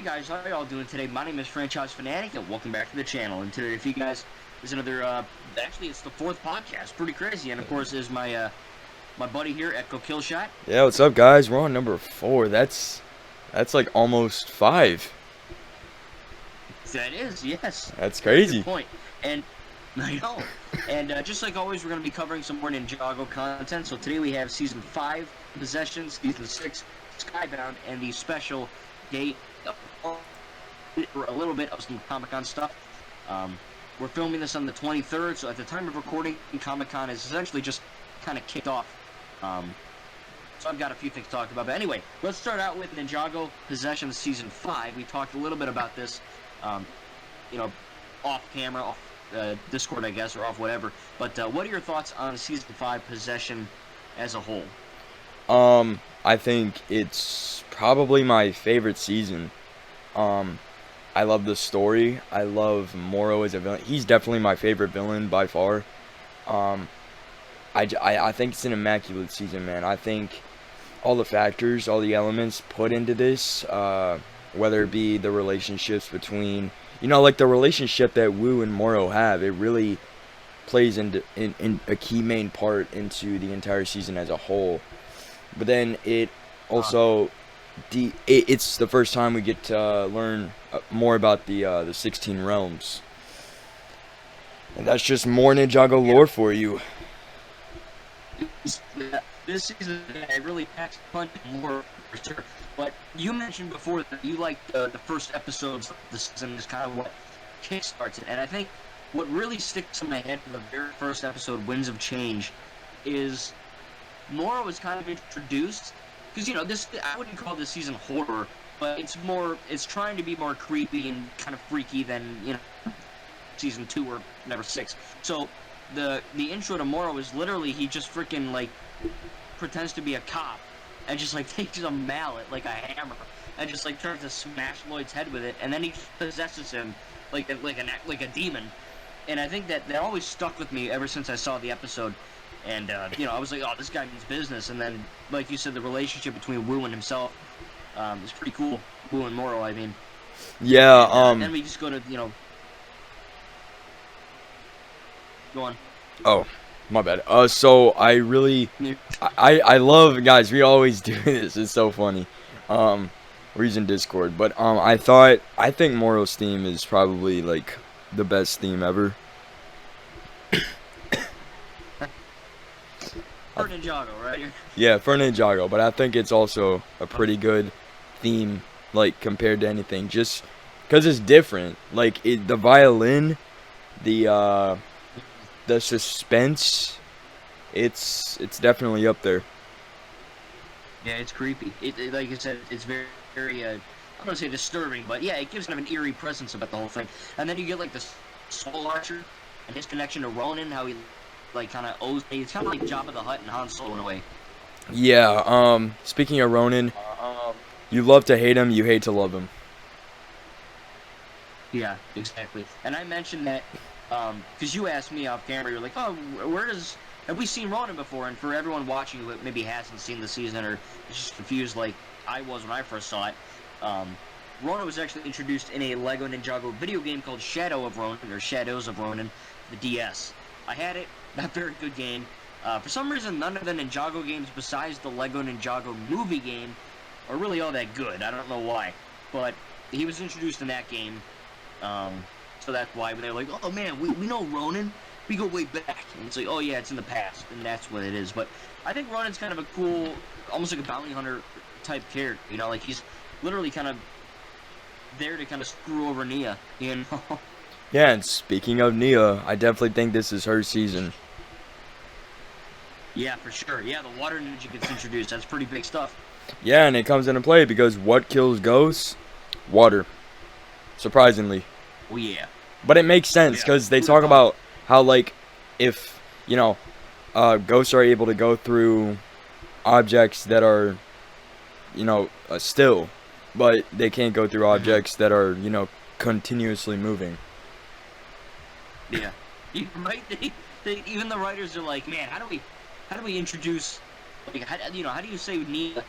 guys, how are y'all doing today? My name is Franchise Fanatic, and welcome back to the channel. And today, if you guys, is another, actually, it's the 4th podcast. Pretty crazy. And, of course, is my buddy here, KILLSH0T. Yeah, what's up, guys? We're on number 4. That's like almost 5. That is, yes. That's crazy. Good point. And, I know. And just like always, we're going to be covering some more Ninjago content. So today we have Season 5, Possession, Season 6, Skybound, and the special date for a little bit of some Comic-Con stuff. We're filming this on the 23rd, so at the time of recording, Comic-Con is essentially just kind of kicked off. So I've got a few things to talk about. But anyway, let's start out with Ninjago Possession Season 5. We talked a little bit about this, off camera, off Discord, I guess, or off whatever. But what are your thoughts on Season 5 Possession as a whole? I think it's probably my favorite season. I love the story. I love MORRO as a villain. He's definitely my favorite villain by far. I think it's an immaculate season, man. I think all the factors, all the elements put into this, whether it be the relationships between, like the relationship that Wu and MORRO have, it really plays in a key main part into the entire season as a whole. But then it also, it's the first time we get to learn more about the 16 realms. And that's just more Ninjago lore for you. This season, it really packs a punch more for sure. But you mentioned before that you like the first episodes of the season is kind of what kickstarts it. And I think what really sticks in my head from the very first episode, Winds of Change, is MORRO was kind of introduced. Because, this, I wouldn't call this season horror, but it's trying to be more creepy and kind of freaky than, Season 2 or number 6. So, the intro to MORRO is literally, he just freaking, pretends to be a cop, and just, takes a mallet, like a hammer, and just, tries to smash Lloyd's head with it, and then he possesses him like a demon. And I think that always stuck with me ever since I saw the episode. And, I was like, oh, this guy means business. And then, like you said, the relationship between Wu and himself is pretty cool. Wu and MORRO, I mean. Yeah, and then we just go to, Go on. Oh, my bad. So I really, I love, guys, we always do this. It's so funny. We're using Discord. But, I think MORRO's theme is probably, the best theme ever. For Ninjago, right? Yeah, for Ninjago, but I think it's also a pretty good theme, compared to anything, just because it's different. The violin, the suspense, it's definitely up there. Yeah, it's creepy. Like you said, it's very, very, I don't want to say disturbing, but yeah, it gives kind of an eerie presence about the whole thing. And then you get, the Soul Archer and his connection to Ronin, how he kind of owes. It's kind of like Jabba the Hutt and Han Solo in a way. Yeah. Speaking of Ronin, you love to hate him, you hate to love him. Yeah, exactly. And I mentioned that because you asked me off camera. You're like, oh, have we seen Ronin before? And for everyone watching who maybe hasn't seen the season or is just confused like I was when I first saw it, Ronin was actually introduced in a Lego Ninjago video game called Shadow of Ronin or Shadows of Ronin, the DS. I had it. Not very good game. For some reason, none of the Ninjago games besides the Lego Ninjago movie game are really all that good. I don't know why. But he was introduced in that game. So that's why they're like, oh man, we know Ronin. We go way back. And it's like, oh yeah, it's in the past. And that's what it is. But I think Ronin's kind of a cool, almost like a bounty hunter type character. He's literally kind of there to kind of screw over Nia. Yeah, and speaking of Nia, I definitely think this is her season. Yeah, for sure. Yeah, the water ninja gets introduced. That's pretty big stuff. Yeah, and it comes into play because what kills ghosts? Water. Surprisingly. Oh, yeah. But it makes sense because they talk about how, if, ghosts are able to go through objects that are, still, but they can't go through objects that are, continuously moving. Yeah. Right? Even the writers are like, man, how do we introduce, how do you say Nia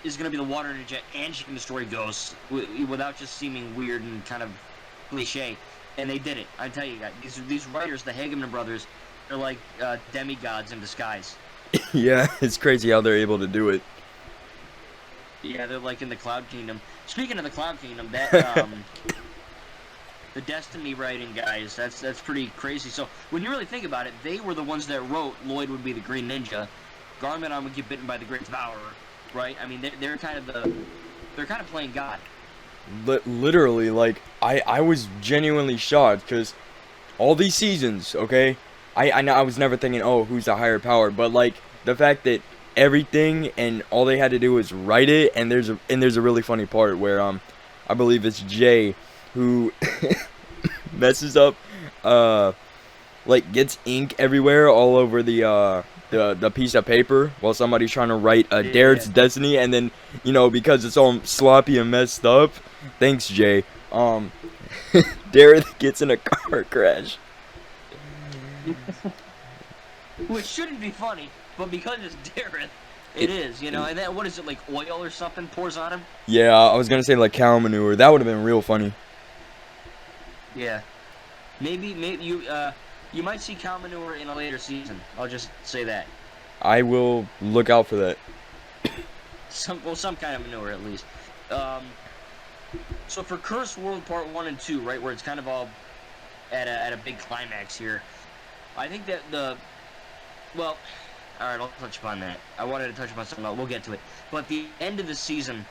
is going to be the water ninja, and she can destroy ghosts without just seeming weird and kind of cliche. And they did it. I tell you guys, these writers, the Hageman brothers, they're like demigods in disguise. Yeah, it's crazy how they're able to do it. Yeah, they're like in the Cloud Kingdom. Speaking of the Cloud Kingdom, that the Destiny writing guys, that's pretty crazy. So when you really think about it, they were the ones that wrote Lloyd would be the Green Ninja, Garmadon would get bitten by the Great Devourer, right? I mean, they're kind of playing God. Literally, like, I was genuinely shocked, because all these seasons, okay, I was never thinking, oh, who's the higher power, but, like, the fact that everything and all they had to do was write it, and there's a really funny part where, I believe it's Jay who messes up, like, gets ink everywhere all over the piece of paper while somebody's trying to write Darrett's Destiny, and then, you know, because it's all sloppy and messed up, thanks, Jay, Darrett gets in a car crash. Which shouldn't be funny, but because it's Dareth, it is, you know. And then, what is it, like oil or something pours on him? Yeah, I was gonna say like cow manure. That would have been real funny. Yeah, maybe you might see cow manure in a later season. I'll just say that. I will look out for that. Some kind of manure at least. So for Cursed World Part 1 and 2, right, where it's kind of all at a big climax here, I think that well, alright, I'll touch upon that. I wanted to touch upon something else. We'll get to it. But the end of the season,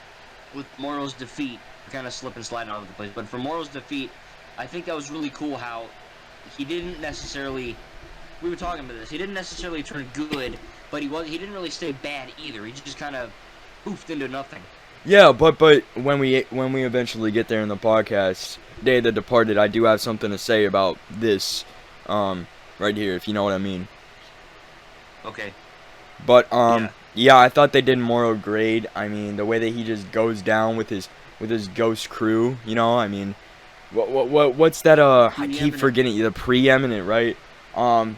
with MORRO's defeat, kind of slip and slide all over the place, but for MORRO's defeat, I think that was really cool how he didn't necessarily, we were talking about this, he didn't necessarily turn good, but he didn't really stay bad either. He just kind of poofed into nothing. Yeah, but when we eventually get there in the podcast, Day of the Departed, I do have something to say about this, right here, if you know what I mean. Okay. But yeah, I thought they did MORRO great. I mean, the way that he just goes down with his ghost crew, you know. I mean, what's that? I keep forgetting, the preeminent, right?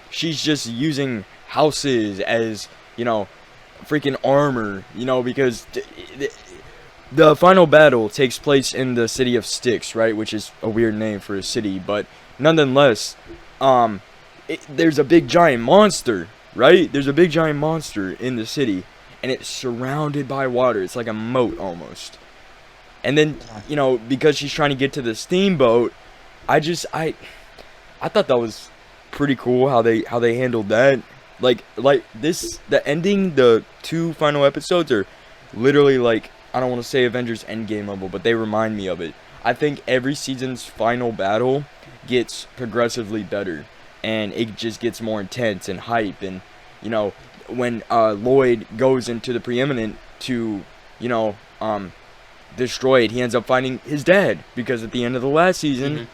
She's just using houses as, you know, freaking armor, you know, because the final battle takes place in the city of Styx, right? Which is a weird name for a city, but nonetheless, there's a big giant monster, right? There's a big giant monster in the city, and it's surrounded by water. It's like a moat almost. And then, you know, because she's trying to get to the steamboat, I thought that was pretty cool how they handled that. Like this, the ending, the 2 final episodes are literally like, I don't want to say Avengers Endgame level, but they remind me of it. I think every season's final battle gets progressively better, and it just gets more intense and hype. And, you know, when Lloyd goes into the preeminent to, you know, destroy it, he ends up finding his dad, because at the end of the last season,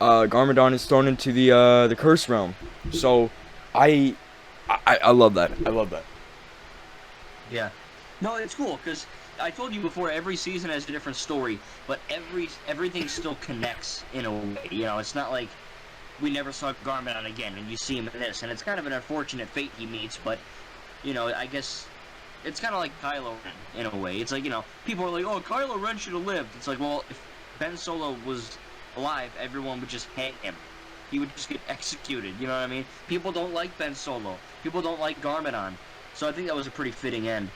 Garmadon is thrown into the Curse Realm. So I love that. I love that. Yeah. No, it's cool, because I told you before, every season has a different story, but everything still connects in a way. You know, it's not like we never saw Garmadon again, and you see him in this, and it's kind of an unfortunate fate he meets, but, you know, I guess it's kind of like Kylo Ren, in a way. It's like, you know, people are like, oh, Kylo Ren should have lived. It's like, well, if Ben Solo was alive, everyone would just hang him. He would just get executed, you know what I mean? People don't like Ben Solo. People don't like Garmadon. So I think that was a pretty fitting end.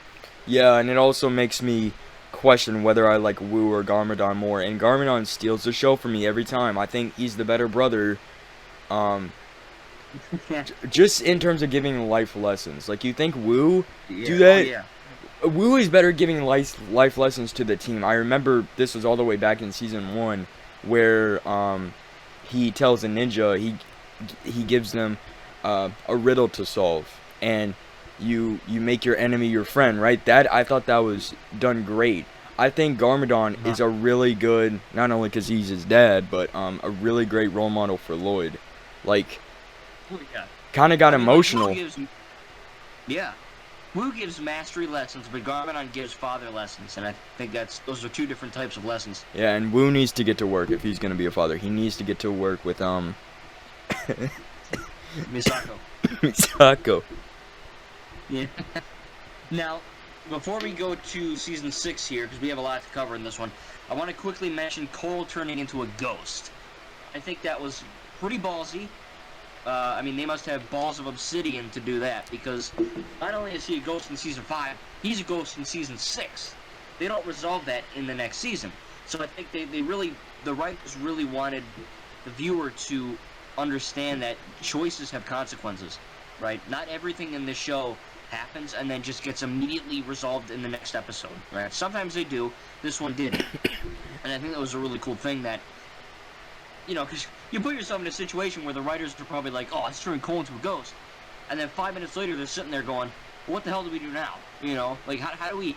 Yeah, and it also makes me question whether I like Wu or Garmadon more. And Garmadon steals the show for me every time. I think he's the better brother. Just in terms of giving life lessons. Like, you think Wu do that? Oh, yeah. Wu is better giving life lessons to the team. I remember this was all the way back in season 1, where he tells a ninja, he gives them a riddle to solve, and you make your enemy your friend, right? I thought that was done great. I think Garmadon is a really good, not only because he's his dad, but a really great role model for Lloyd. Like, kind of got emotional. Wu gives mastery lessons, but Garmadon gives father lessons, and I think those are 2 different types of lessons. Yeah, and Wu needs to get to work if he's gonna be a father. He needs to get to work with Misako. Misako. Yeah. Now, before we go to season 6 here, because we have a lot to cover in this one, I want to quickly mention Cole turning into a ghost. I think that was pretty ballsy. I mean, they must have balls of obsidian to do that, because not only is he a ghost in season 5, he's a ghost in season 6. They don't resolve that in the next season. So I think the writers really wanted the viewer to understand that choices have consequences, right? Not everything in this show happens and then just gets immediately resolved in the next episode, right? Sometimes they do. This one didn't. And I think that was a really cool thing that, you know, because you put yourself in a situation where the writers are probably like, oh, let's turn Cole into a ghost. And then 5 minutes later, they're sitting there going, well, what the hell do we do now? You know, like, how do we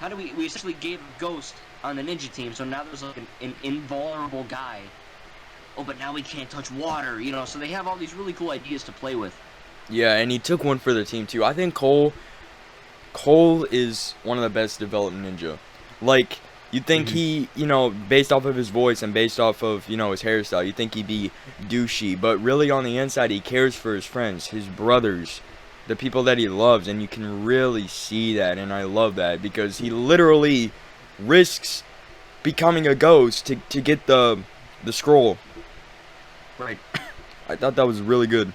essentially gave a ghost on the ninja team, so now there's like an invulnerable guy. Oh, but now we can't touch water, you know, so they have all these really cool ideas to play with. Yeah, and he took one for the team too. I think Cole is one of the best developed ninja. Like, you'd think he, you know, based off of his voice and based off of, you know, his hairstyle, you'd think he'd be douchey, but really on the inside he cares for his friends, his brothers, the people that he loves, and you can really see that, and I love that, because he literally risks becoming a ghost to get the scroll. Right. I thought that was really good.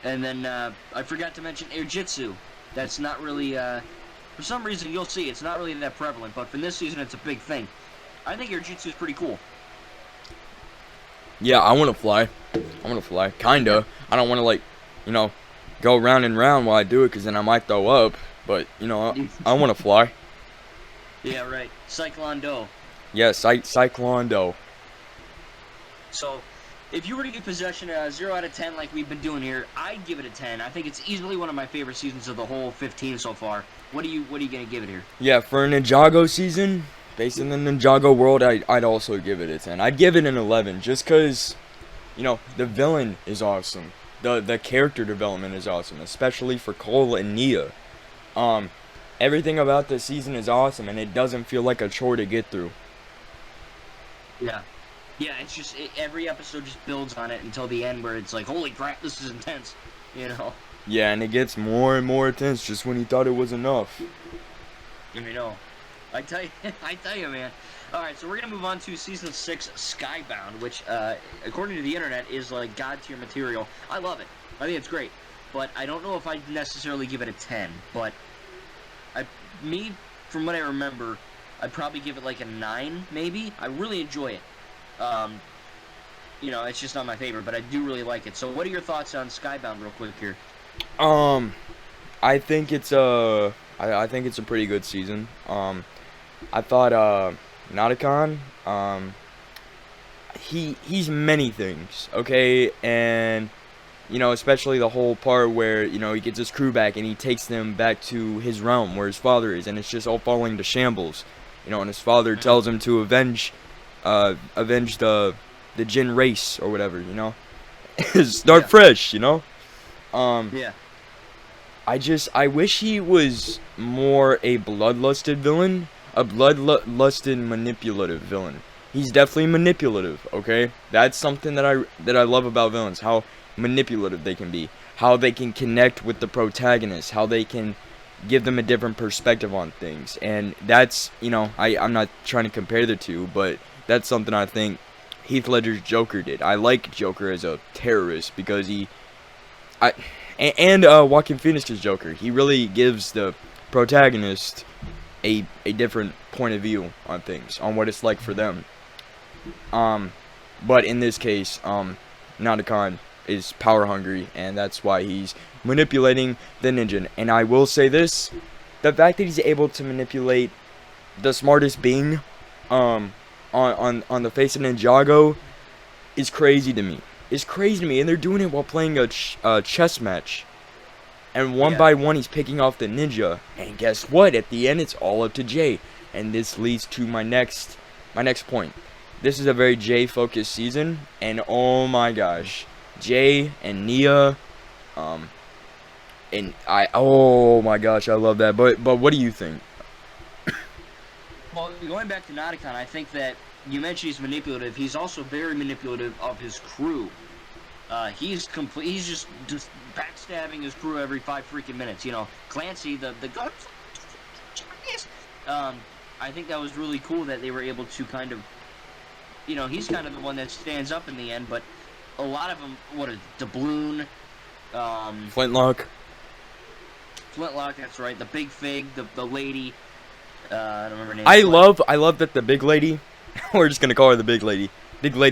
And then I forgot to mention Airjitsu. That's not really, for some reason you'll see, it's not really that prevalent, but for this season it's a big thing. I think Airjitsu is pretty cool. Yeah, I want to fly. Kinda. I don't want to, like, you know, go round and round while I do it, because then I might throw up. But, you know, I want to fly. Yeah, right. Cyclone Do. Yeah, Cyclone Do. So, if you were to give Possession a 0 out of 10 like we've been doing here, I'd give it a 10. I think it's easily one of my favorite seasons of the whole 15 so far. What are you going to give it here? Yeah, for a Ninjago season, based in the Ninjago world, I'd also give it a 10. I'd give it an 11, just because, you know, the villain is awesome. The character development is awesome, especially for Cole and Nia. Everything about this season is awesome, and it doesn't feel like a chore to get through. Yeah. Yeah, it's just, every episode just builds on it until the end where it's like, holy crap, this is intense, you know? Yeah, and it gets more and more intense just when you thought it was enough. I know. I tell you, man. Alright, so we're going to move on to Season 6, Skybound, which, according to the internet, is like God-tier material. I love it. I think it's great. But I don't know if I'd necessarily give it a 10. But, from what I remember, I'd probably give it like a 9, maybe. I really enjoy it. You know, it's just not my favorite, but I do really like it. So what are your thoughts on Skybound real quick here? I think it's a pretty good season. I thought Nauticon, he's many things, okay? And you know, especially the whole part where, you know, he gets his crew back and he takes them back to his realm where his father is, and it's just all falling to shambles. You know, and his father tells him to avenge the Jin race or whatever, you know. Start fresh, you know. Yeah. I wish he was more a bloodlusted villain, a bloodlusted manipulative villain. He's definitely manipulative, okay? That's something that I love about villains, how manipulative they can be, how they can connect with the protagonist, how they can give them a different perspective on things. And that's, you know, I'm not trying to compare the two, but that's something I think Heath Ledger's Joker did. I like Joker as a terrorist because Joaquin Phoenix's Joker, he really gives the protagonist a different point of view on things, on what it's like for them. But in this case, Nauticon is power hungry, and that's why he's manipulating the ninja. And I will say this, the fact that he's able to manipulate the smartest being on the face of Ninjago is crazy to me. It's crazy to me, and they're doing it while playing a chess match. And one by one, he's picking off the ninja. And guess what? At the end, it's all up to Jay. And this leads to my next point. This is a very Jay-focused season, and oh my gosh, Jay and Nia, oh my gosh, I love that. But what do you think? Well, going back to Nauticon, I think that you mentioned he's manipulative. He's also very manipulative of his crew. He's just backstabbing his crew every 5 freaking minutes. You know, Clancy, the gun yes. I think that was really cool that they were able to kind of, he's kind of the one that stands up in the end, but a lot of them, Doubloon, Flintlock. that's right, the Big Fig, the lady, I don't remember her name. I love that the big lady, we're just gonna call her the big lady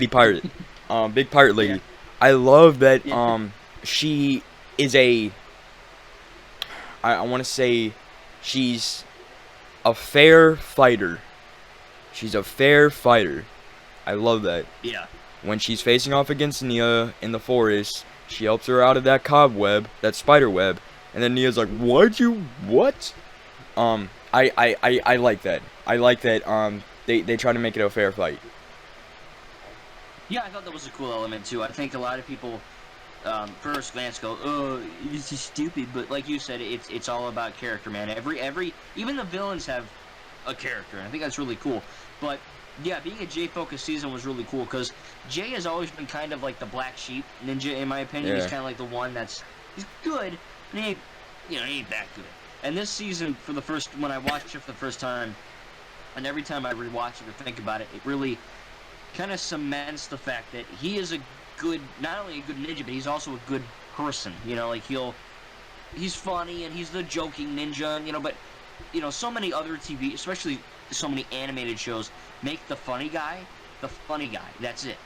pirate, big pirate lady. Yeah. I love that, Yeah. she is I want to say she's a fair fighter. She's a fair fighter. I love that. Yeah. When she's facing off against Nia in the forest, she helps her out of that cobweb, that spider web, and then Nia's like, what? I like that. I like that, they try to make it a fair fight. Yeah, I thought that was a cool element too. I think a lot of people, first glance go, "Oh, this is stupid," but like you said, it's all about character, man. Even the villains have a character, and I think that's really cool. But yeah, being a Jay focused season was really cool because Jay has always been kind of like the black sheep ninja, in my opinion. Yeah. He's kind of like the one he's good, but he ain't that good. And this season, when I watched it for the first time, and every time I rewatch it or think about it, it really kind of cements the fact that he is not only a good ninja, but he's also a good person. He's funny and he's the joking ninja, but so many other TV, especially so many animated shows, make the funny guy. That's it.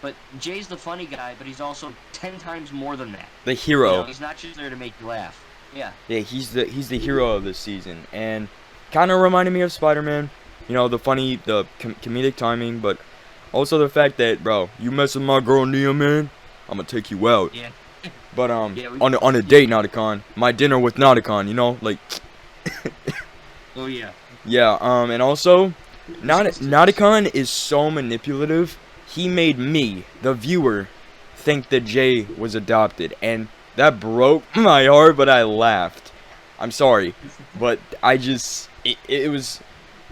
But Jay's the funny guy, but he's also 10 times more than that. The hero. He's not just there to make you laugh. Yeah. Yeah, he's the hero of this season, and kind of reminded me of Spider-Man. The funny, the comedic timing, but also the fact that, bro, you mess with my girl Nia, man, I'm gonna take you out. Yeah. But Yeah, on a date, Nauticon, my dinner with Nauticon, like. Oh yeah. Yeah, and also, Nauticon is so manipulative. He made me, the viewer, think that Jay was adopted, and that broke my heart, but I laughed. I'm sorry, but it was,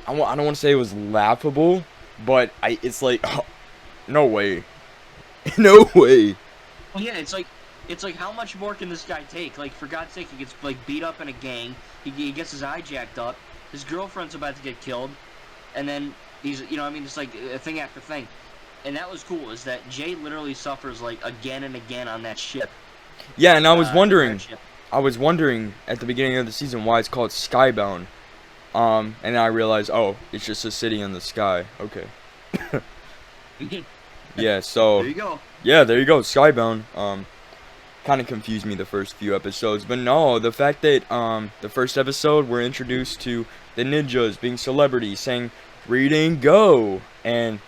I don't want to say it was laughable, but it's like, oh, no way. No way. Well, yeah, it's like how much more can this guy take? Like, for God's sake, he gets beat up in a gang. He gets his eye jacked up. His girlfriend's about to get killed, and then he's it's like thing after thing. And that was cool, is that Jay literally suffers like again and again on that ship. Yeah, and I was wondering at the beginning of the season why it's called Skybound. And then I realized, oh, it's just a city in the sky. Okay. Yeah, so There you go. yeah, there you go, Skybound. Kind of confused me the first few episodes, but no, the fact that the first episode we're introduced to the ninjas being celebrities, saying reading go, and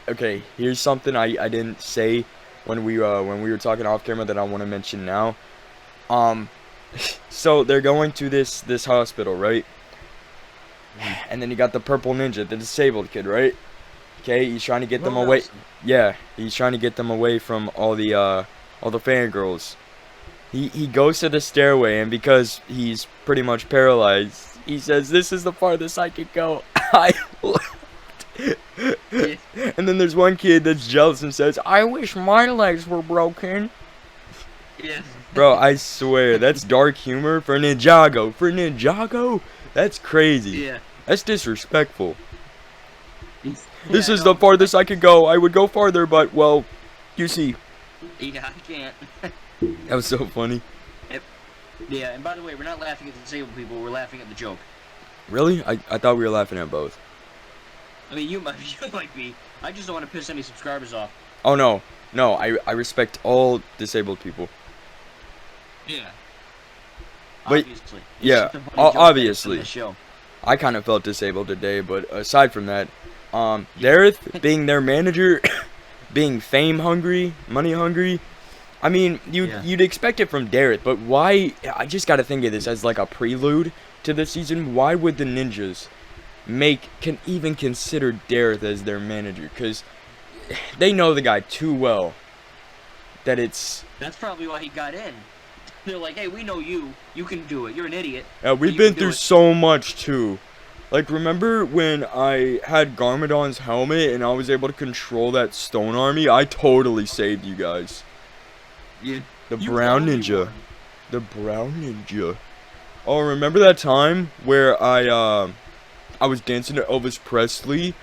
okay, here's something I didn't say when we were talking off camera that I want to mention now. So they're going to this hospital, right? And then you got the purple ninja, the disabled kid, right? Okay, he's trying to get them away. Yeah, he's trying to get them away from all the fangirls. He goes to the stairway, and because he's pretty much paralyzed, he says, "This is the farthest I could go." I laughed. And then there's one kid that's jealous and says, "I wish my legs were broken." Yeah. Bro, I swear, that's dark humor for Ninjago. For Ninjago? That's crazy. Yeah. That's disrespectful. This Yeah, is the farthest I could go. I would go farther, but, well, you see. Yeah, I can't. That was so funny. Yeah, and by the way, we're not laughing at the disabled people. We're laughing at the joke. Really? I thought we were laughing at both. I mean, you might be. I just don't want to piss any subscribers off. Oh, no. No, I respect all disabled people. Yeah. But, Obviously. yeah, It's just a funny joke obviously. in the show. I kind of felt disabled today, but aside from that, Dareth being their manager, being fame hungry, money hungry, I mean, you'd expect it from Dareth, but why? I just got to think of this as like a prelude to the season. Why would the ninjas can even consider Dareth as their manager? Because they know the guy too well that it's. That's probably why he got in. They're like, hey, we know you. You can do it. You're an idiot. Yeah, we've been through so much too. Like, remember when I had Garmadon's helmet and I was able to control that stone army? I totally saved you guys. Yeah. The brown ninja. The brown ninja. Oh, remember that time where I was dancing to Elvis Presley,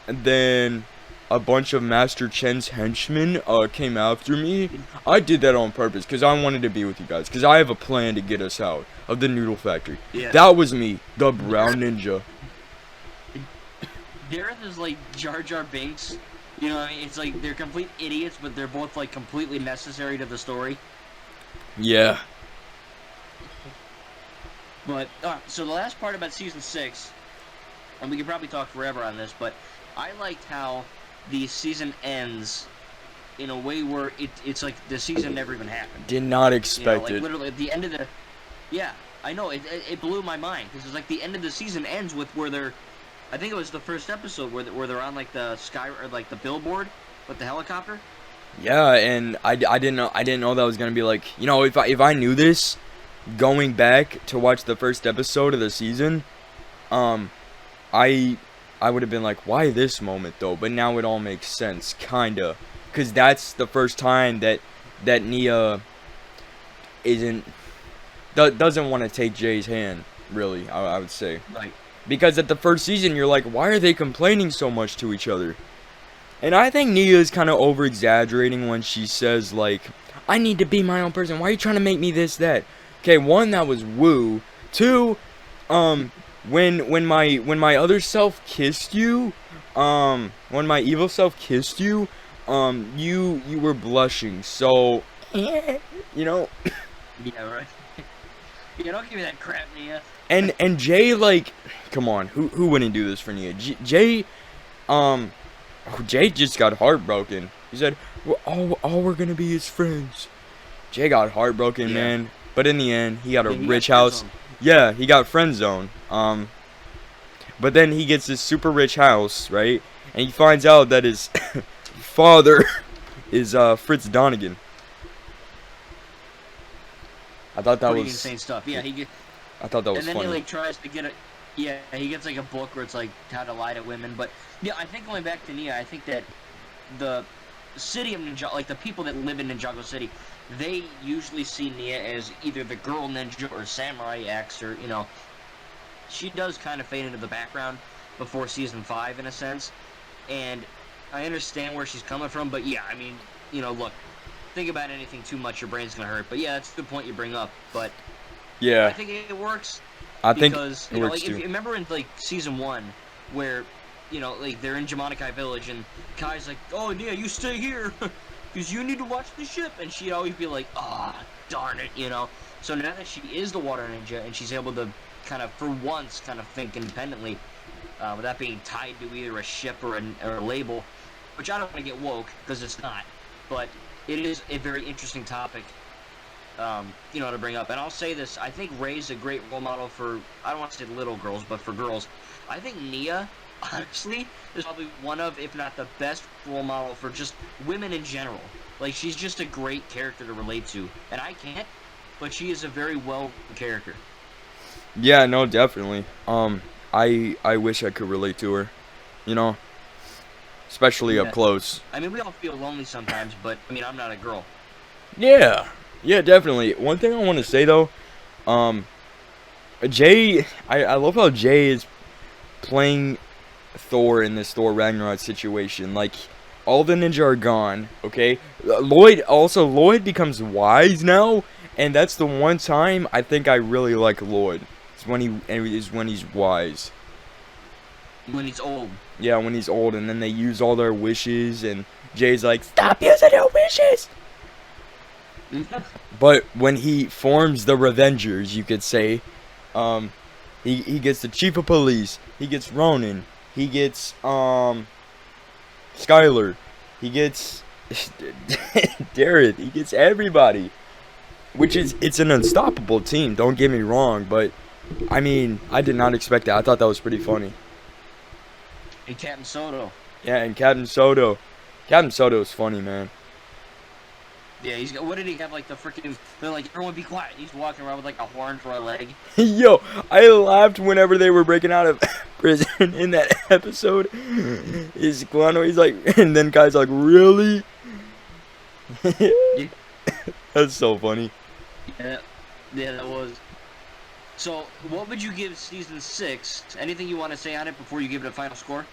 and then a bunch of Master Chen's henchmen came after me? I did that on purpose because I wanted to be with you guys, because I have a plan to get us out of the noodle factory. Yeah. That was me, the brown ninja. Dareth is like Jar Jar Binks. You know what I mean? It's like they're complete idiots, but they're both like completely necessary to the story. Yeah. But, so the last part about Season 6, and we could probably talk forever on this, but I liked how the season ends in a way where it's like the season never even happened. Did not expect like it. literally at the end of the... Yeah, I know, it blew my mind, because it's like the end of the season ends with where they're... I think it was the first episode where they're on like the sky, or like the billboard with the helicopter. Yeah, and I didn't know that was gonna be like, you know, if I knew this going back to watch the first episode of the season, I would have been like, why this moment though? But now it all makes sense, kinda, because that's the first time that Nia doesn't want to take Jay's hand, really. I would say, Right. because at the first season you're like, why are they complaining so much to each other? And I think Nia is kind of over-exaggerating when she says, like, I need to be my own person. Why are you trying to make me this, that? Okay, one, that was woo. Two, when my other self kissed you, when my evil self kissed you, you were blushing. So, you know. Yeah, right. Yeah, don't give me that crap, Nia. And Jay, like, come on, who wouldn't do this for Nia? Jay just got heartbroken. He said, all we're gonna be is friends. Jay got heartbroken, Yeah. man. But in the end, he got a Yeah, he rich got house. friend-zoned. Yeah, he got friend zone. But then he gets this super rich house, right? And he finds out that his father is Fritz Donegan. I thought that Pretty was insane stuff. Yeah, I thought that was and then funny. he like tries to get a... Yeah, he gets like a book where it's like how to lie to women. But yeah, I think going back to Nia, I think that the city of Ninjago, like the people that live in Ninjago City, they usually see Nia as either the girl ninja or Samurai X, or, you know, she does kind of fade into the background before season 5 in a sense. And I understand where she's coming from, but yeah, I mean, you know, look, think about anything too much, your brain's gonna hurt. But yeah, that's a good point you bring up. But Yeah, I think it works. I think Because, it you know, works like, if too. you remember in, like, Season 1, where, you know, like, they're in Jamonikai Village, and Kai's like, oh, Nia, you stay here, because you need to watch the ship, and she'd always be like, ah, darn it, you know? So now that she is the water ninja, and she's able to kind of, for once, kind of think independently, without being tied to either a ship or a label, which I don't want to get woke, because it's not, but it is a very interesting topic, you know, to bring up. And I'll say this, I think Rey's a great role model for, I don't want to say little girls, but for girls. I think Nia, honestly, is probably one of, if not the best role model for just women in general. Like, she's just a great character to relate to. And I can't, but she is a very well character. Yeah, no, definitely. I wish I could relate to her, you know, especially Yeah. up close. I mean, we all feel lonely sometimes, but, I mean, I'm not a girl. Yeah, definitely. One thing I want to say though, Jay, I love how Jay is playing Thor in this Thor Ragnarok situation. Like, all the ninja are gone, okay? Lloyd becomes wise now, and that's the one time I think I really like Lloyd. It's when he's wise. When he's old. Yeah, when he's old, and then they use all their wishes, and Jay's like, stop using your wishes! But when he forms the Revengers, you could say, he gets the chief of police, he gets Ronin, he gets Skylar, he gets Dareth, he gets everybody. It's an unstoppable team, don't get me wrong, but I mean, I did not expect that. I thought that was pretty funny. And Captain Soto. Yeah, and Captain Soto. Captain Soto is funny, man. Yeah, he's got, what did he have, like, the freaking, they're like, everyone be quiet. He's walking around with, like, a horn for a leg. Yo, I laughed whenever they were breaking out of prison in that episode. Is Guano, he's like, and then Kai's like, really? That's so funny. Yeah, that was. So, what would you give season 6? Anything you want to say on it before you give it a final score?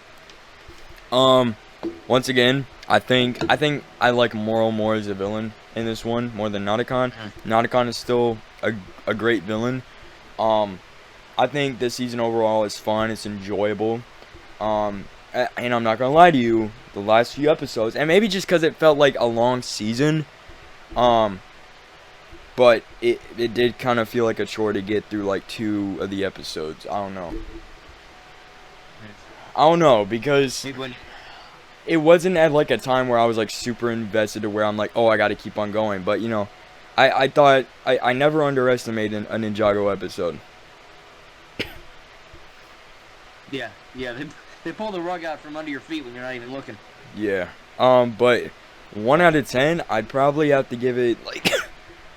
Once again, I think I like MORRO more as a villain in this one more than Nauticon. Nauticon is still a great villain. I think this season overall is fun. It's enjoyable. And I'm not gonna lie to you, the last few episodes, and maybe just because it felt like a long season, but it did kind of feel like a chore to get through like 2 of the episodes. I don't know because it wasn't at like a time where I was like super invested to where I'm like, oh, I got to keep on going. But you know, I thought I never underestimated a Ninjago episode. Yeah, they pull the rug out from under your feet when you're not even looking. Yeah. But 1 out of 10, I'd probably have to give it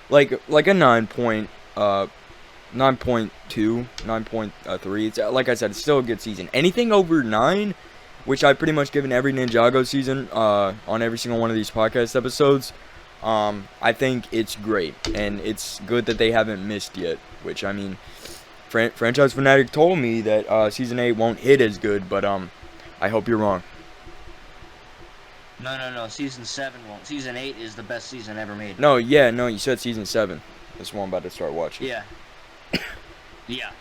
like a 9.2, 9.3. It's like I said, it's still a good season. Anything over 9, which I've pretty much given every Ninjago season on every single one of these podcast episodes, I think it's great, and it's good that they haven't missed yet. Which I mean, Franchise Fanatic told me that season 8 won't hit as good, but I hope you're wrong. No. Season 7 won't. Season 8 is the best season ever made. No, you said season 7. That's what I'm about to start watching. Yeah. Yeah,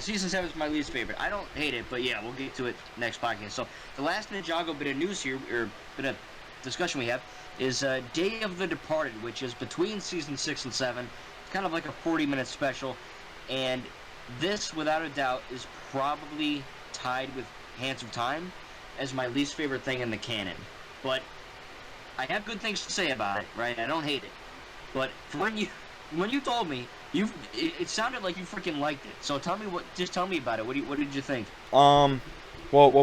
season 7 is my least favorite. I don't hate it, but yeah, we'll get to it next podcast. So, the last Ninjago bit of news here, or bit of discussion we have, is Day of the Departed, which is between season 6 and 7. It's kind of like a 40-minute special, and this, without a doubt, is probably tied with Hands of Time as my least favorite thing in the canon. But I have good things to say about it, right? I don't hate it. But when you told me, it sounded like you freaking liked it. So just tell me about it. What did you think? Well,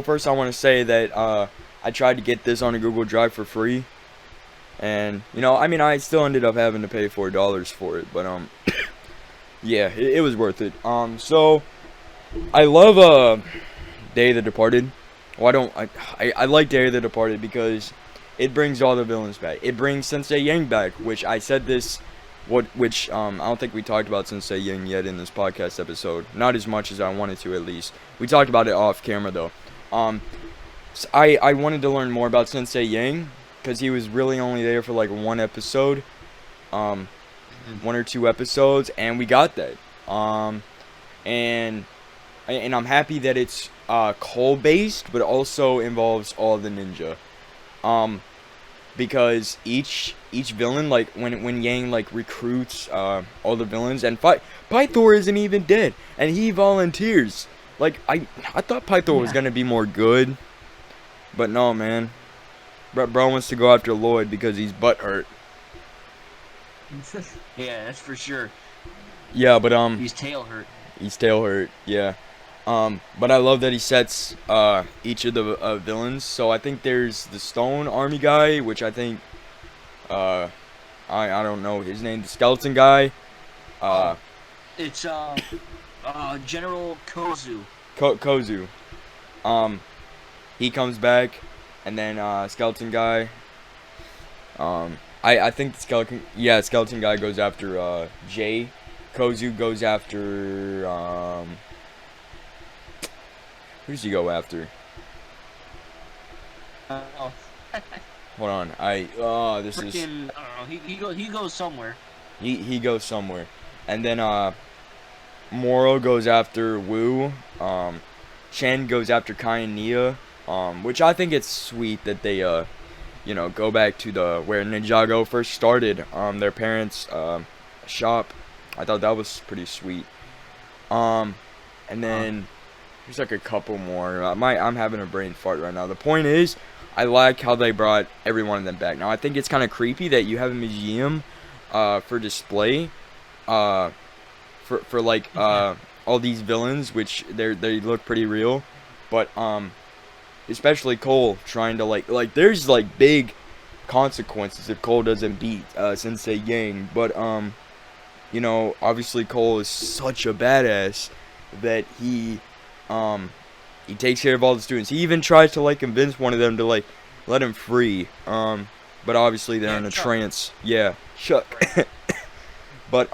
first I want to say that I tried to get this on a Google Drive for free, and you know, I mean, I still ended up having to pay $4 for it, but yeah, it was worth it. So I love Day of the Departed. Well, I like Day of the Departed because it brings all the villains back. It brings Sensei Yang back, which I said this, I don't think we talked about Sensei Yang yet in this podcast episode. Not as much as I wanted to, at least. We talked about it off camera though. So I wanted to learn more about Sensei Yang because he was really only there for like 1 episode, 1 or 2 episodes, and we got that. And I'm happy that it's coal based, but also involves all the ninja. Because each villain, like when Yang like recruits all the villains, and Pythor isn't even dead, and he volunteers. Like I thought Pythor was gonna be more good, but no, man. Bro wants to go after Lloyd because he's butthurt. Yeah, that's for sure. Yeah, but He's tail hurt. He's tail hurt. Yeah. But I love that he sets each of the villains. So I think there's the Stone Army guy, which I think I don't know his name, the skeleton guy. It's General Kozu. Kozu. He comes back, and then skeleton guy. I think the skeleton guy goes after Jay. Kozu goes after who does he go after? Hold on, this is. I don't know. He goes somewhere. He goes somewhere, and then MORRO goes after Wu. Chen goes after Kai and Nia. Which I think it's sweet that they go back to where Ninjago first started. Their parents' shop. I thought that was pretty sweet. And then there's like a couple more. I'm having a brain fart right now. The point is, I like how they brought every one of them back. Now I think it's kind of creepy that you have a museum for display for like all these villains, which they look pretty real, but especially Cole trying to like there's like big consequences if Cole doesn't beat Sensei Yang, but obviously Cole is such a badass that he takes care of all the students. He even tries to like convince one of them to like let him free, but obviously they're in a trance. Yeah, Chuck. But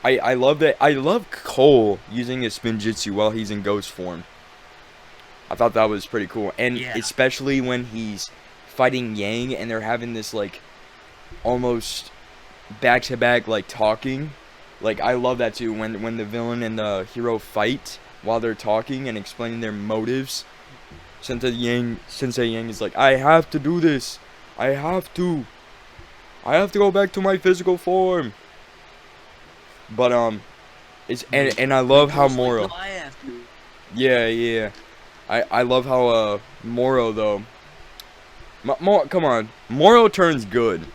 I love that. I love Cole using his spinjitzu while he's in ghost form. I thought that was pretty cool, and Yeah. especially when he's fighting Yang and they're having this like almost back to back like talking. Like I love that too when the villain and the hero fight while they're talking and explaining their motives. Sensei Yang is like, I have to do this. I have to go back to my physical form. But it's and I love how Morro. No, I have to. Yeah. I love how Morro though. Come on, Morro turns good.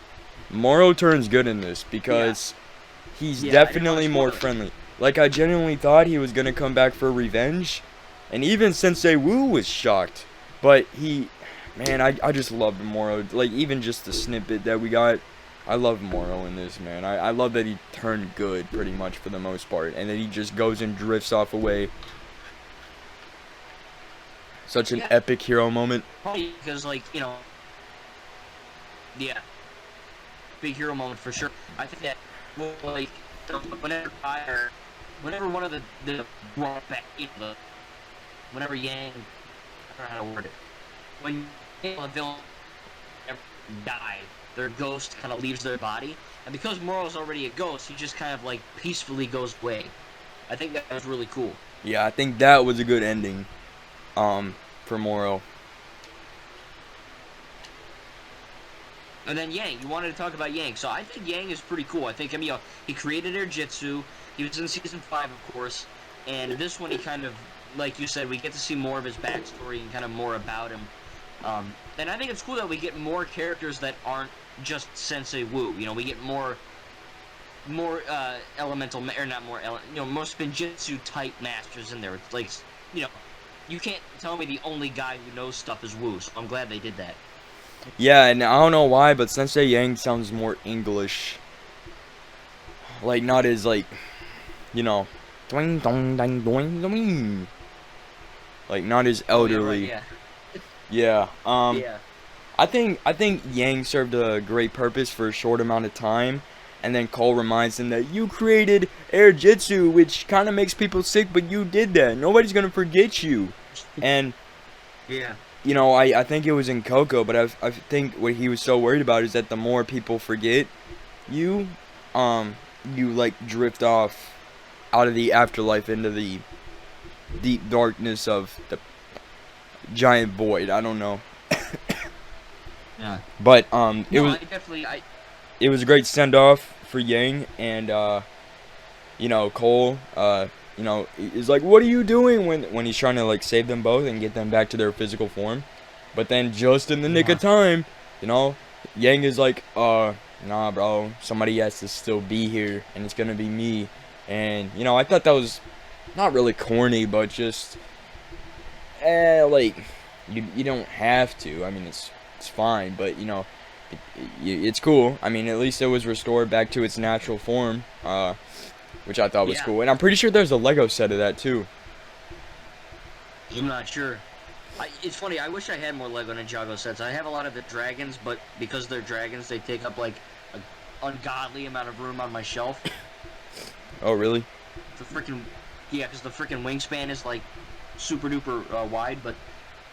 Morro turns good in this because he's definitely more friendly. Like I genuinely thought he was gonna come back for revenge, and even Sensei Wu was shocked. But man, I just loved Morro. Like even just the snippet that we got, I love Morro in this, man. I love that he turned good pretty much for the most part, and that he just goes and drifts off away. Such an epic hero moment. Probably because, like, you know, big hero moment for sure. I think that, well, like, whenever one of the brought back, whenever Yang, I don't know how to word it, when a villain ever died, their ghost kind of leaves their body, and because Morro's already a ghost, he just kind of like peacefully goes away. I think that was really cool. Yeah, I think that was a good ending. For Morro. And then Yang, you wanted to talk about Yang. So I think Yang is pretty cool. I think, I mean, he created Air Jitsu. He was in Season 5, of course. And this one, he kind of, like you said, we get to see more of his backstory and kind of more about him. And I think it's cool that we get more characters that aren't just Sensei Wu. You know, we get more elemental, or not more, more Spinjitzu type masters in there. It's like, you know, you can't tell me the only guy who knows stuff is Wu, so I'm glad they did that. Yeah, and I don't know why, but Sensei Yang sounds more English. Like, not as, like, you know, doing, dong, dang, doing, doing. Like, not as elderly. Yeah, I think Yang served a great purpose for a short amount of time. And then Cole reminds him that you created Air Jitsu, which kind of makes people sick, but you did that. Nobody's going to forget you. And, you know, I think it was in Coco, but I think what he was so worried about is that the more people forget you, you, like, drift off out of the afterlife into the deep darkness of the giant void. I don't know. But, it was a great send-off for Yang, and, you know, Cole, you know, is like, what are you doing when he's trying to, like, save them both and get them back to their physical form? But then just in the nick of time, you know, Yang is like, nah, bro, somebody has to still be here, and it's gonna be me. And, you know, I thought that was not really corny, but just, like, you don't have to. I mean, it's fine, but, you know, it's cool. I mean, at least it was restored back to its natural form, which I thought was cool. And I'm pretty sure there's a Lego set of that too. I'm not sure. It's funny, I wish I had more Lego Ninjago sets. I have a lot of the dragons, but because they're dragons, they take up like an ungodly amount of room on my shelf. Oh, really? Because the freaking wingspan is like super duper wide, but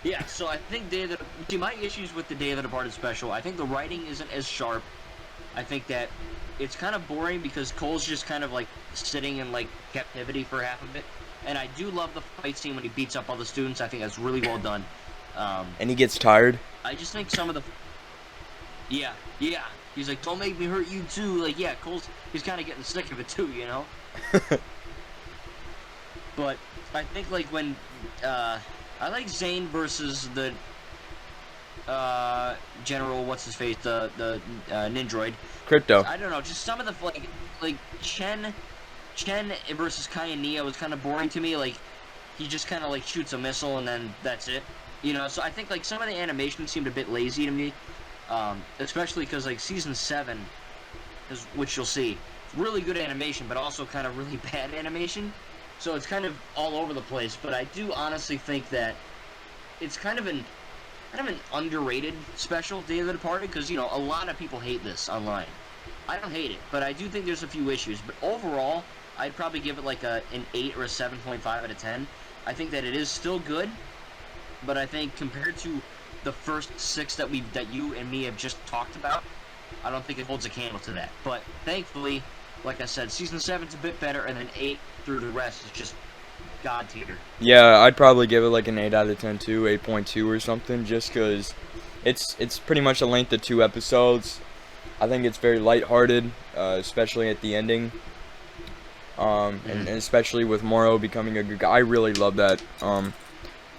yeah, so I think my issues with the Day of the Departed special, I think the writing isn't as sharp. I think that it's kind of boring because Cole's just kind of like sitting in like captivity for half of it. And I do love the fight scene when he beats up all the students. I think that's really well done. And he gets tired. I just think some of the... Yeah. He's like, don't make me hurt you too. Like, yeah, he's kind of getting sick of it too, you know? But I think like when... I like Zane versus the General, what's-his-face, the Nindroid. Crypto. I don't know, just some of the, like Chen versus Kai Nia was kind of boring to me. Like, he just kind of, like, shoots a missile and then that's it. You know, so I think, like, some of the animation seemed a bit lazy to me. Especially because, like, Season 7, which you'll see, really good animation, but also kind of really bad animation. So it's kind of all over the place, but I do honestly think that it's kind of an underrated special, Day of the Departed, because, you know, a lot of people hate this online. I don't hate it, but I do think there's a few issues. But overall, I'd probably give it like an 8 or a 7.5 out of 10. I think that it is still good, but I think compared to the first 6 that you and me have just talked about, I don't think it holds a candle to that. But thankfully, like I said, season 7's a bit better, and then 8 through the rest is just god tier. Yeah, I'd probably give it like an 8 out of 10 too, 8.2 or something, just because it's pretty much a length of 2 episodes. I think it's very lighthearted, especially at the ending. And especially with MORRO becoming a good guy. I really love that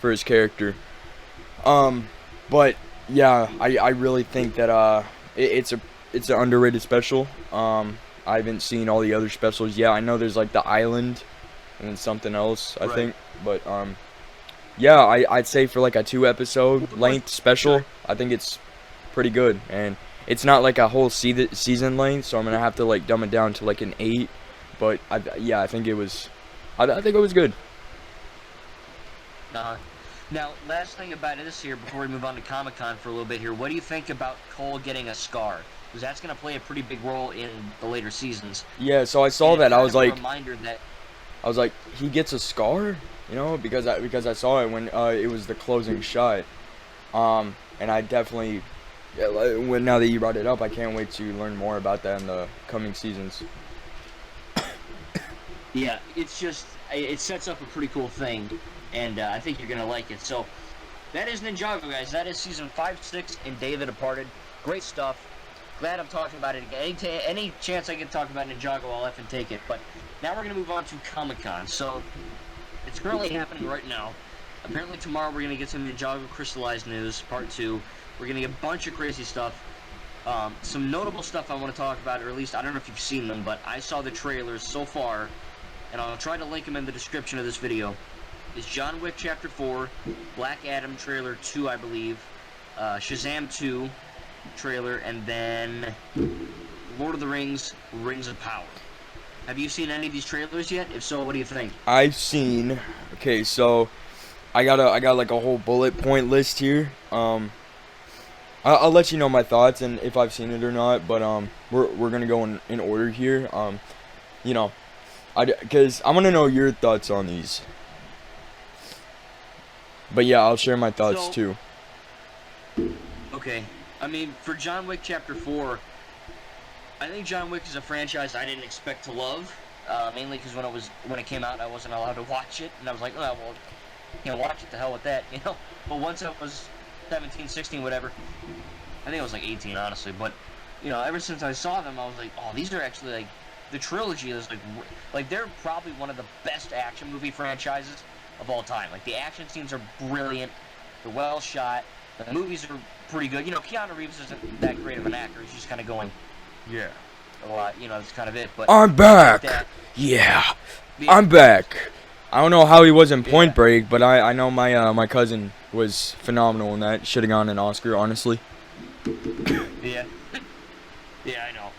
for his character. But yeah, I really think that it's an underrated special. I haven't seen all the other specials yet. I know there's like the island and then something else, I think. But yeah, I'd say for like a 2 episode length special, I think it's pretty good. And it's not like a whole season length, so I'm gonna have to like dumb it down to like an 8. But yeah, I think it was good. Now, last thing about this here before we move on to Comic-Con for a little bit here, what do you think about Cole getting a scar? Because that's going to play a pretty big role in the later seasons. Yeah, so I saw that. I was like, that he gets a scar, you know, because I saw it when it was the closing shot. And I definitely, now that you brought it up, I can't wait to learn more about that in the coming seasons. Yeah, it sets up a pretty cool thing, and I think you're going to like it. So, that is Ninjago, guys. That is Season 5, 6, and Day of the Departed. Great stuff. Glad I'm talking about it again. Any chance I can talk about Ninjago, I'll effing take it. But now we're going to move on to Comic-Con. So, it's currently happening right now. Apparently tomorrow we're going to get some Ninjago Crystallized news, Part 2. We're going to get a bunch of crazy stuff. Some notable stuff I want to talk about, or at least I don't know if you've seen them, but I saw the trailers so far, and I'll try to link them in the description of this video. Is John Wick Chapter 4, Black Adam Trailer 2, I believe, Shazam 2 trailer, and then Lord of the Rings, Rings of Power. Have you seen any of these trailers yet? If so, what do you think? I've seen. Okay, so I got like a whole bullet point list here. I'll let you know my thoughts and if I've seen it or not. But we're gonna go in order here. You know, because I want to know your thoughts on these. But yeah, I'll share my thoughts too. Okay, I mean, for John Wick Chapter 4, I think John Wick is a franchise I didn't expect to love. Mainly because when it came out, I wasn't allowed to watch it, and I was like, oh well, watch it. The hell with that, But once I was 17, 16, whatever, I think I was like 18, honestly. But ever since I saw them, I was like, oh, these are actually like the trilogy is like they're probably one of the best action movie franchises of all time. Like, the action scenes are brilliant, they're well shot, the movies are pretty good. Keanu Reeves isn't that great of an actor. He's just kind of going, yeah, a lot. That's kind of it. But I'm back. Yeah, I'm back. I don't know how he was in Point Break, but I know my cousin was phenomenal in that. Should have gotten an Oscar, honestly. Yeah. Yeah, I know.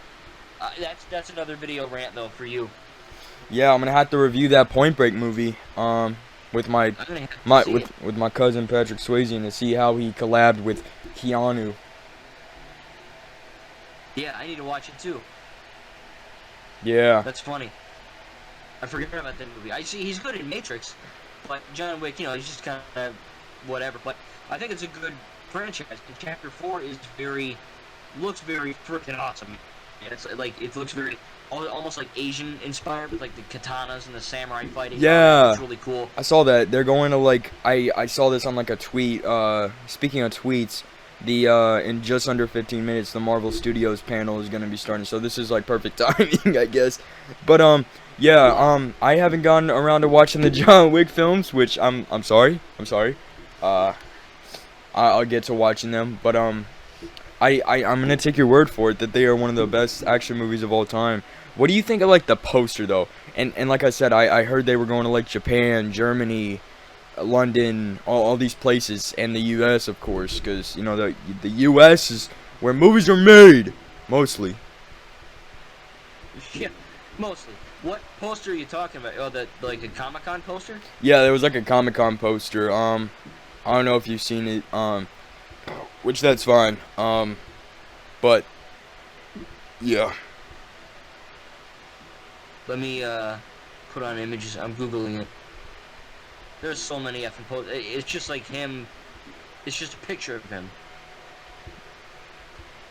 That's another video rant though for you. Yeah, I'm gonna have to review that Point Break movie. With my cousin Patrick Swayze and to see how he collabed with Keanu. Yeah, I need to watch it too. Yeah. That's funny. I forgot about that movie. I see he's good in Matrix, but John Wick, he's just kind of whatever. But I think it's a good franchise. Chapter 4 looks very freaking awesome. It's like it looks very almost like Asian inspired with like the katanas and the samurai fighting. Yeah, it's really cool. I saw that they're going to like I saw this on like a tweet. Speaking of tweets, in just under 15 minutes the Marvel Studios panel is going to be starting. So this is like perfect timing, I guess. But I haven't gotten around to watching the John Wick films, which I'm sorry. I'll get to watching them, but I'm gonna take your word for it that they are one of the best action movies of all time. What do you think of like the poster though? And like I said, I heard they were going to like Japan, Germany, London, all these places, and the U.S. of course, because the U.S. is where movies are made, mostly. Yeah, mostly. What poster are you talking about? Oh, like a Comic-Con poster? Yeah, there was like a Comic-Con poster. I don't know if you've seen it. Which that's fine. But yeah. Let me put on images. I'm googling it. There's so many effing posts. It's just like him. It's just a picture of him.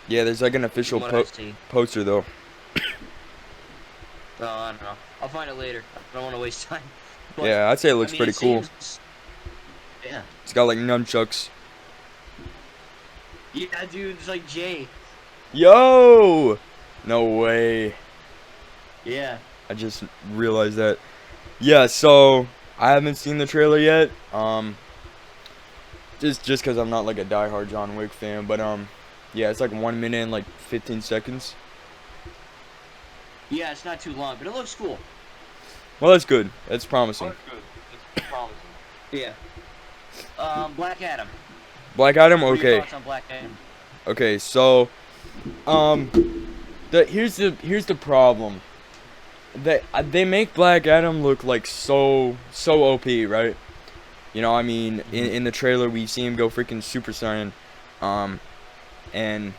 Yeah, there's like an official poster though. Oh, I don't know. I'll find it later. I don't want to waste time. But, yeah, I'd say it looks pretty cool. Yeah. It's got like nunchucks. Yeah, dude, it's like Jay. Yo! No way. Yeah. I just realized that. Yeah, so I haven't seen the trailer yet. Just because I'm not like a diehard John Wick fan, but yeah, it's like 1 minute and like 15 seconds. Yeah, it's not too long, but it looks cool. Well, that's good. That's promising. Yeah. Black Adam. Black Adam, What are your okay. thoughts on Black Adam? Okay, so here's the problem. They make Black Adam look like so OP, right? You know, I mean, in the trailer we see him go freaking Super Saiyan, and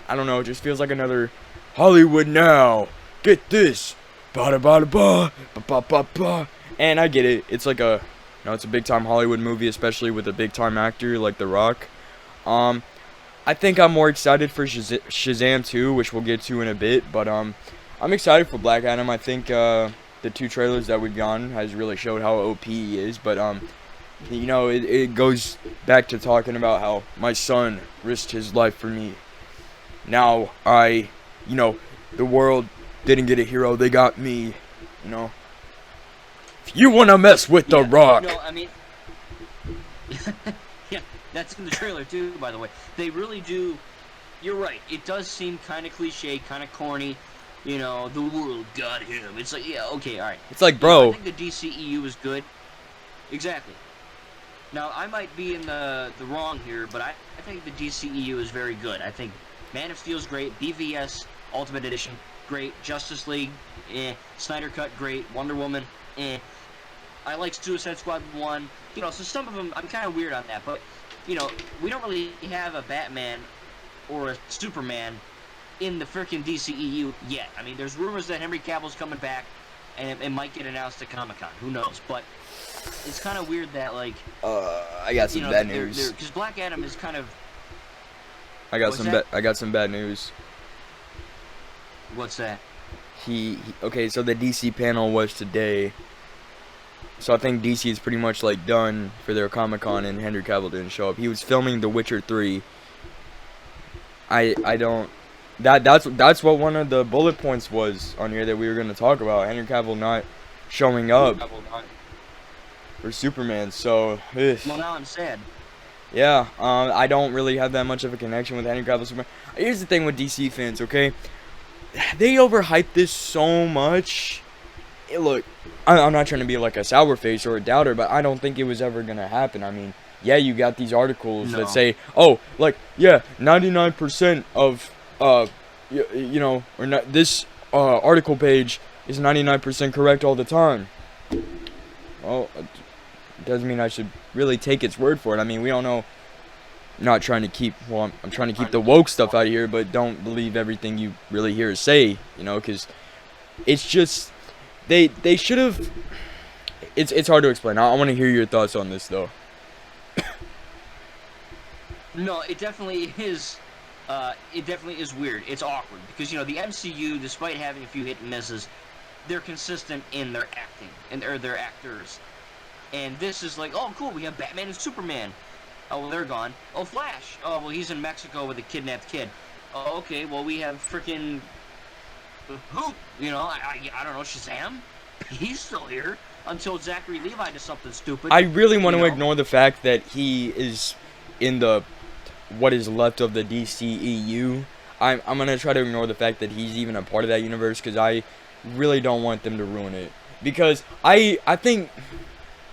I don't know, it just feels like another Hollywood now. Get this, ba ba ba ba ba ba ba. And I get it. It's like it's a big time Hollywood movie, especially with a big time actor like The Rock. I think I'm more excited for Shazam 2, which we'll get to in a bit, but I'm excited for Black Adam. I think the 2 trailers that we've gotten has really showed how OP he is, but you know, it goes back to talking about how my son risked his life for me. Now you know, the world didn't get a hero, they got me, you know. If you want to mess with The Rock. No, I mean, yeah, that's in the trailer too, by the way. They really do, you're right, it does seem kind of cliche, kind of corny, you know, the world got him. It's like, yeah, okay, alright. It's like, bro. I think the DCEU is good. Exactly. Now, I might be in the wrong here, but I think the DCEU is very good. I think Man of Steel is great, BVS Ultimate Edition, great, Justice League, Snyder Cut, great, Wonder Woman, I like Suicide Squad 1, you know, so some of them, I'm kind of weird on that, but, you know, we don't really have a Batman or a Superman in the freaking DCEU yet. I mean, there's rumors that Henry Cavill's coming back, and it might get announced at Comic-Con, who knows, but it's kind of weird that, like, I got some bad news. Because Black Adam is kind of... I got some bad news. What's that? Okay, so the DC panel was today. So I think DC is pretty much like done for their Comic-Con, and Henry Cavill didn't show up. He was filming The Witcher 3. I don't... That's what one of the bullet points was on here that we were going to talk about. Henry Cavill not showing up for Superman, so... Ugh. Well, now I'm sad. Yeah, I don't really have that much of a connection with Henry Cavill Superman. Here's the thing with DC fans, okay? They overhype this so much. Look, I'm not trying to be like a sour face or a doubter, but I don't think it was ever going to happen. I mean, yeah, you got these articles that say, oh, like, yeah, 99% of, you know, or not, this article page is 99% correct all the time. Well, it doesn't mean I should really take its word for it. I mean, we don't know. Not trying to keep, well, I'm trying to keep the woke stuff out of here, but don't believe everything you really hear say, you know, because it's just, they should have, it's hard to explain. I want to hear your thoughts on this, though. No, it definitely is weird. It's awkward, because, you know, the MCU, despite having a few hit and misses, they're consistent in their acting, and their actors. And this is like, oh, cool, we have Batman and Superman. Oh, well, they're gone. Oh, Flash. Oh, well, he's in Mexico with a kidnapped kid. Oh, okay, well, we have freaking... Who? You know, I don't know, Shazam? He's still here until Zachary Levi does something stupid. I really want to ignore the fact that he is in the... what is left of the DCEU. I'm going to try to ignore the fact that he's even a part of that universe, because I really don't want them to ruin it. Because I think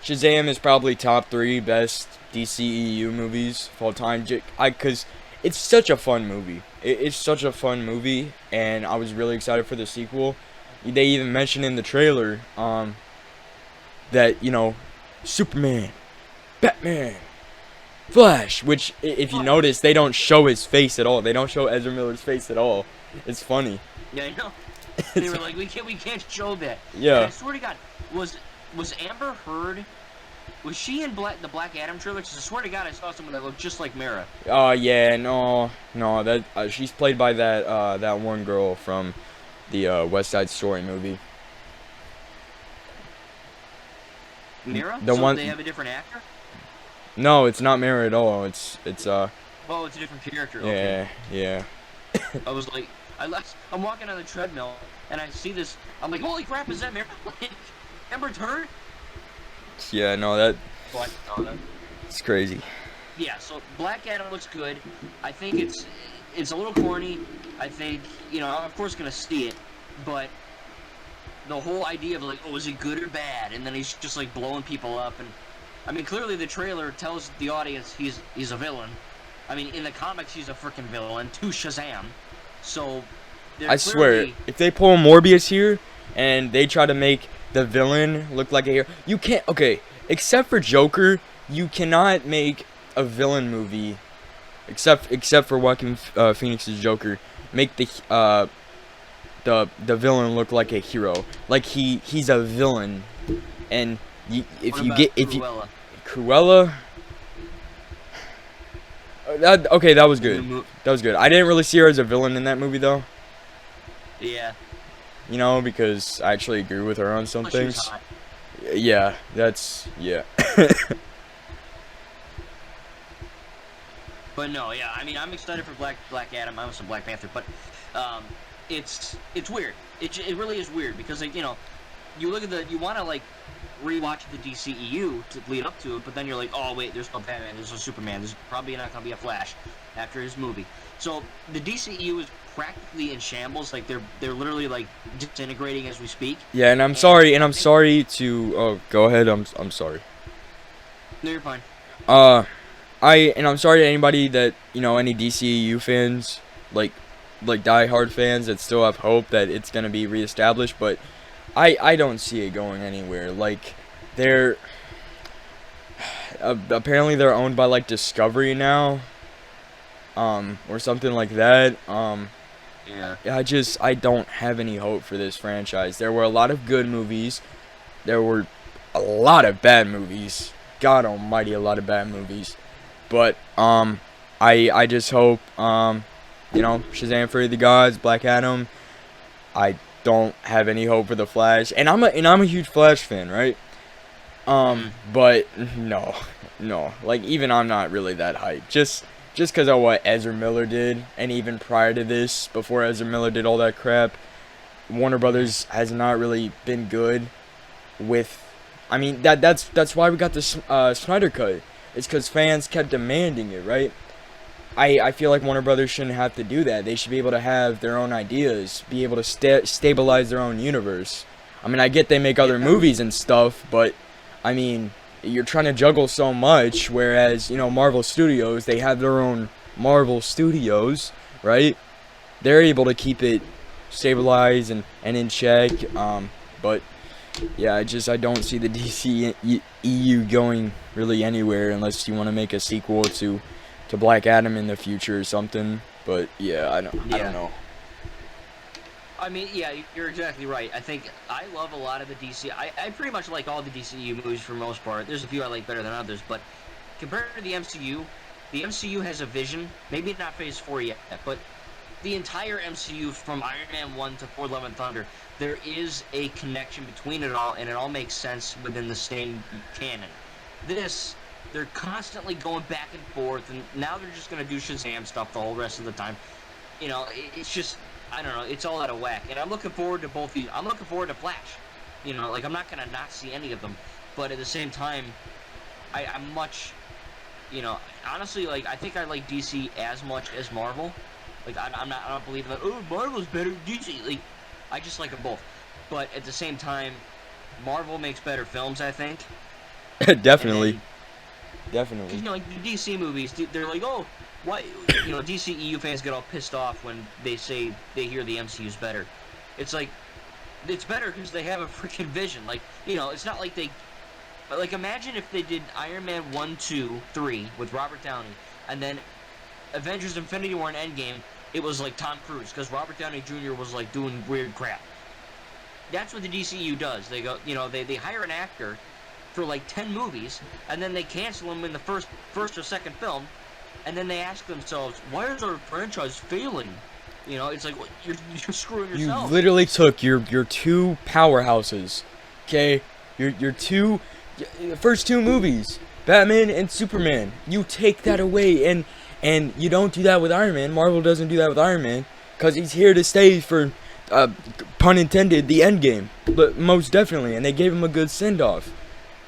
Shazam is probably top 3 best DCEU movies of all time, because it's such a fun movie. It's such a fun movie, and I was really excited for the sequel. They even mentioned in the trailer that, you know, Superman, Batman, Flash, which, if you notice, they don't show his face at all. They don't show Ezra Miller's face at all. It's funny. Yeah, I know. They were like, we can't show that. Yeah. And I swear to God, was Amber Heard? Was she in the Black Adam trailer? Because I swear to God, I saw someone that looked just like Mara. Yeah, no, that she's played by that one girl from the West Side Story movie. Mara? The so one. They have a different actor? No, it's not Mara at all. It's Oh, it's a different character. Okay. yeah. I was like, I'm walking on the treadmill and I see this. I'm like, holy crap, is that Mara? Amber Heard? Yeah, no, that. What? Oh, no. It's crazy. Yeah, so Black Adam looks good. I think it's a little corny. I think, I'm of course gonna see it, but the whole idea of like, oh, is it good or bad? And then he's just like blowing people up, and I mean, clearly the trailer tells the audience he's a villain. I mean, in the comics he's a freaking villain to Shazam. So I swear, if they pull Morbius here and they try to make the villain look like a hero, you can't. Okay, except for Joker, you cannot make a villain movie, except for Joaquin Phoenix's Joker, make the villain look like a hero. Like he's a villain, and Cruella. That was good. That was good. I didn't really see her as a villain in that movie though. Yeah. Because I actually agree with her on some things. Yeah, yeah. But no, yeah, I mean, I'm excited for Black Adam. I was a Black Panther, but it's weird. It really is weird because, like, you look at you want to like rewatch the DCEU to lead up to it, but then you're like, oh wait, there's no Batman, there's no Superman, there's probably not gonna be a Flash after his movie. So the DCEU is practically in shambles. Like they're literally like disintegrating as we speak. Yeah, and I'm sorry to. Oh, go ahead. I'm sorry. No, you're fine. I'm sorry to anybody that any DCEU fans like diehard fans that still have hope that it's gonna be reestablished, but I don't see it going anywhere. Like they're apparently they're owned by like Discovery now, or something like that. Yeah. I don't have any hope for this franchise. There were a lot of good movies. There were a lot of bad movies. God almighty, a lot of bad movies. But I just hope Shazam! Fury of the Gods, Black Adam. I don't have any hope for the Flash, and I'm a huge Flash fan, right? But no, like even I'm not really that hyped. Just because of what Ezra Miller did, and even prior to this, before Ezra Miller did all that crap, Warner Brothers has not really been good with. I mean that's why we got the Snyder Cut. It's because fans kept demanding it, right? I feel like Warner Brothers shouldn't have to do that. They should be able to have their own ideas, be able to stabilize their own universe. I mean, I get they make other movies and stuff, but I mean, you're trying to juggle so much, whereas, Marvel Studios, they have their own Marvel Studios, right? They're able to keep it stabilized and in check, but yeah, I don't see the DC EU going really anywhere unless you want to make a sequel to Black Adam in the future or something. But yeah, I don't know. I mean, yeah, you're exactly right. I think I love a lot of the DC. I pretty much like all the DCU movies for the most part. There's a few I like better than others, but compared to the MCU has a vision. Maybe not Phase 4 yet, but the entire MCU from Iron Man 1 to Thor: Love and Thunder, there is a connection between it all, and it all makes sense within the same canon. They're constantly going back and forth, and now they're just going to do Shazam stuff the whole rest of the time. It's just, I don't know, it's all out of whack. And I'm looking forward to both these. I'm looking forward to Flash. Like, I'm not going to not see any of them. But at the same time, I'm much, honestly, like, I think I like DC as much as Marvel. Like, I don't believe that, oh, Marvel's better than DC. Like, I just like them both. But at the same time, Marvel makes better films, I think. Definitely. Definitely. Because, like, the DC movies, they're like, oh, why, DCEU fans get all pissed off when they say they hear the MCU's better. It's like, it's better because they have a freaking vision. Like, it's not like they, but like, imagine if they did Iron Man 1, 2, 3 with Robert Downey, and then Avengers Infinity War and Endgame it was like Tom Cruise, because Robert Downey Jr. was like doing weird crap. That's what the DCU does. They go, they hire an actor for like 10 movies, and then they cancel him in the first or second film, and then they ask themselves, why is our franchise failing? It's like, well, you're screwing yourself. You literally took your two powerhouses, okay? Your two, the first two movies, Batman and Superman. You take that away, and you don't do that with Iron Man. Marvel doesn't do that with Iron Man, because he's here to stay for, pun intended, the end game. But most definitely, and they gave him a good send-off.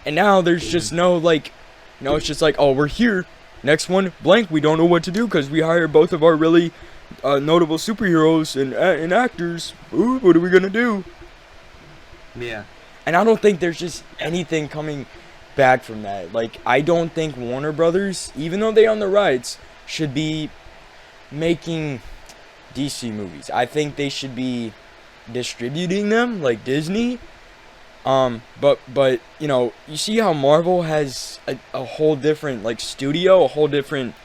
And now there's just no, like, it's just like, oh, we're here. Next one, blank. We don't know what to do because we hired both of our really notable superheroes and actors. Ooh, what are we gonna do? Yeah. And I don't think there's just anything coming back from that. Like, I don't think Warner Brothers, even though they own the rights, should be making DC movies. I think they should be distributing them like Disney. But you see how Marvel has a whole different like studio, a whole different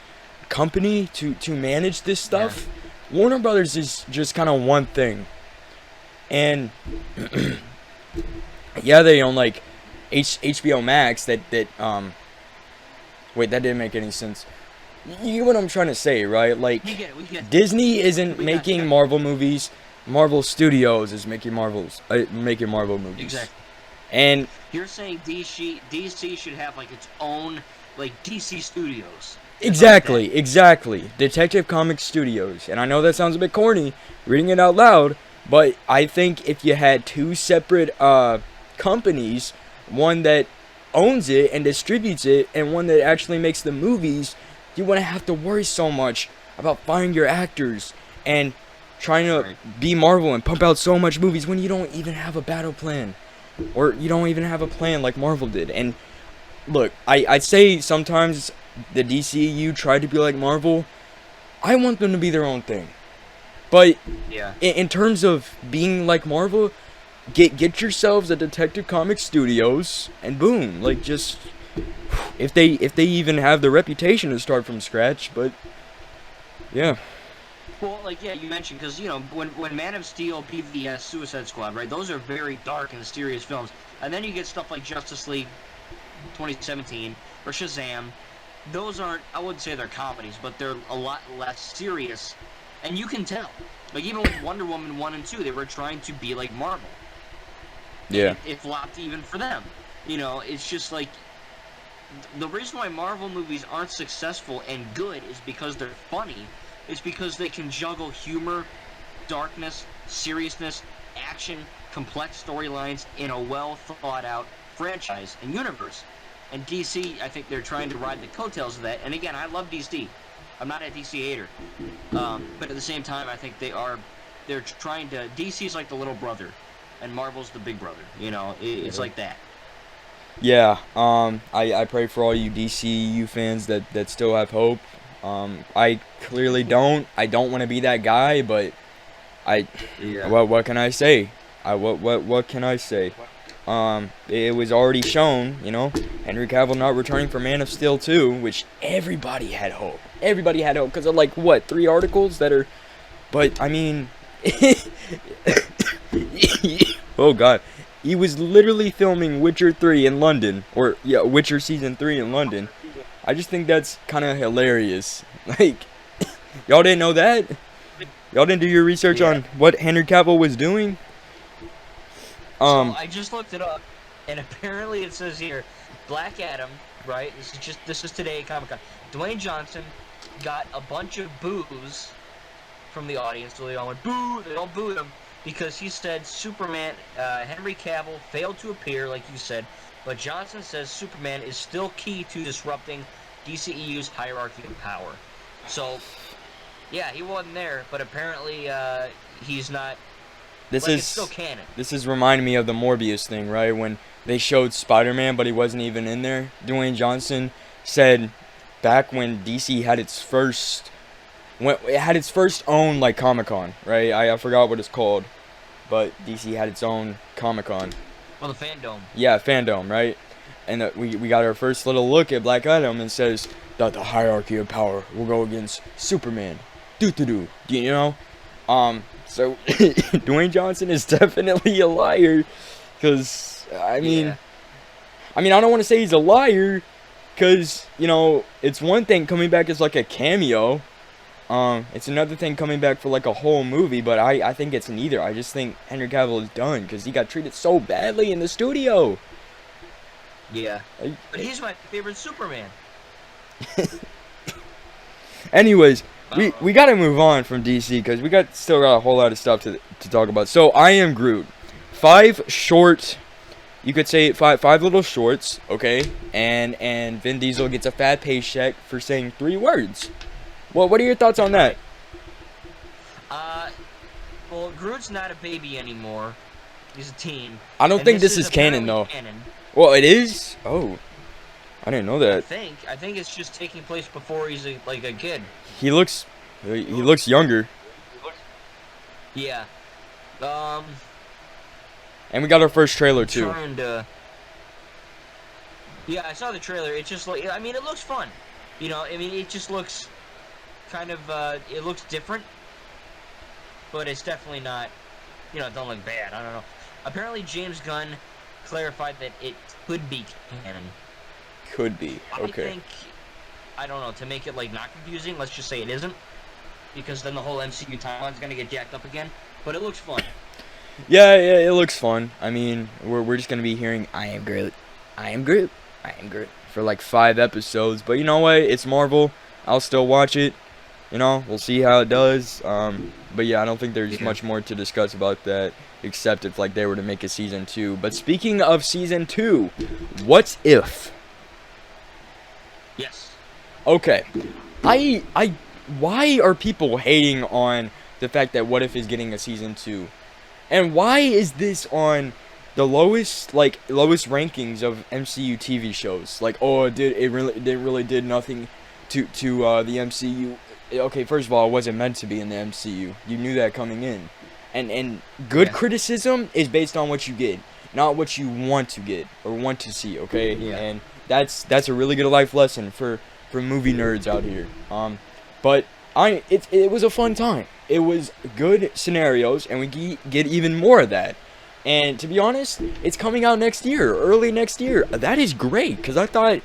company to manage this stuff. Yeah. Warner Brothers is just kind of one thing, and yeah, they own like HBO Max. That wait, that didn't make any sense. You get what I'm trying to say, right? Like, we get it. Disney isn't making Marvel movies. Marvel Studios is making Marvel movies. Exactly. And you're saying DC should have like its own like DC Studios. Exactly. Detective Comics Studios. And I know that sounds a bit corny, reading it out loud, but I think if you had two separate companies, one that owns it and distributes it, and one that actually makes the movies, you wouldn't have to worry so much about finding your actors and trying to be Marvel and pump out so much movies when you don't even have a battle plan. Or you don't even have a plan like Marvel did. And look, I'd say sometimes the DCU tried to be like Marvel. I want them to be their own thing. But yeah, in terms of being like Marvel, get yourselves a Detective Comics Studios, and boom, like just if they even have the reputation to start from scratch. But yeah. Well, like, yeah, you mentioned, because, when Man of Steel, PvS, Suicide Squad, right, those are very dark and mysterious films. And then you get stuff like Justice League 2017 or Shazam. Those aren't, I wouldn't say they're comedies, but they're a lot less serious. And you can tell. Like, even with Wonder Woman 1 and 2, they were trying to be like Marvel. Yeah. It flopped even for them. It's just like, the reason why Marvel movies aren't successful and good is because they're funny. It's because they can juggle humor, darkness, seriousness, action, complex storylines in a well-thought-out franchise and universe. And DC, I think they're trying to ride the coattails of that. And again, I love DC. I'm not a DC hater. But at the same time, I think they're trying to... DC's like the little brother, and Marvel's the big brother. It's like that. Yeah, I pray for all you DCU fans that still have hope. I clearly don't. I don't want to be that guy, but what can I say? What can I say? It was already shown, Henry Cavill not returning for Man of Steel 2, which everybody had hope. Everybody had hope because of like 3 articles that are, but I mean, oh god, he was literally filming Witcher 3 in London, Witcher season 3 in London. I just think that's kind of hilarious. Like, y'all didn't know that? Y'all didn't do your research on what Henry Cavill was doing? So I just looked it up, and apparently it says here, Black Adam, right? This is today at Comic-Con. Dwayne Johnson got a bunch of boos from the audience, so they all went boo. They all booed him because he said Superman, Henry Cavill failed to appear, like you said. But Johnson says Superman is still key to disrupting DCEU's hierarchy of power. So, yeah, he wasn't there, but apparently he's not. It's still canon. This is reminding me of the Morbius thing, right? When they showed Spider-Man, but he wasn't even in there. Dwayne Johnson said back when DC had its first, own like Comic-Con, right? I forgot what it's called, but DC had its own Comic-Con. Well, the Fandom. Yeah, Fandom, right? And we got our first little look at Black Adam and says that the hierarchy of power will go against Superman. You know? So Dwayne Johnson is definitely a liar, because I mean, Yeah. I don't want to say he's a liar, because you know it's one thing coming back as like a cameo. It's another thing coming back for like a whole movie, but I think it's neither. I just think Henry Cavill is done because he got treated so badly in the studio. Yeah. But he's my favorite Superman. Anyways, we gotta move on from DC because we still got a whole lot of stuff to talk about. So I Am Groot, 5 short, you could say five little shorts, okay, and Vin Diesel gets a fat paycheck for saying 3 words. Well, what are your thoughts on that? Well, Groot's not a baby anymore. He's a teen. I don't And think this is canon apparently though. Canon. Well, it is. Oh, I didn't know I that. think it's just taking place before he's like a kid. He looks younger. Yeah. And we got our first trailer too. Yeah, I saw the trailer. It just like, I mean, it looks fun. You know, I mean, it just looks kind of it looks different, but it's definitely not. You know, it don't look bad. I don't know. Apparently, James Gunn clarified that it could be canon. Could be. Okay. I don't know, to make it like not confusing, let's just say it isn't, because then the whole MCU timeline's gonna get jacked up again. But it looks fun. Yeah, it looks fun. I mean, we're just gonna be hearing "I am Groot, I am Groot, I am Groot" for like 5 episodes. But you know what? It's Marvel. I'll still watch it. You know, we'll see how it does. But yeah, I don't think there's much more to discuss about that, except if like they were to make a season 2. But speaking of season 2, what if? Yes. Okay, why are people hating on the fact that What If is getting a season 2? And why is this on the lowest rankings of MCU TV shows? Like, oh, it really did nothing to the MCU. Okay, first of all, it wasn't meant to be in the MCU. You knew that coming in. And good criticism is based on what you get, not what you want to get or want to see, okay? Yeah. And that's a really good life lesson for movie nerds out here. But it was a fun time. It was good scenarios, and we get even more of that. And to be honest, it's coming out next year, early next year. That is great, because I thought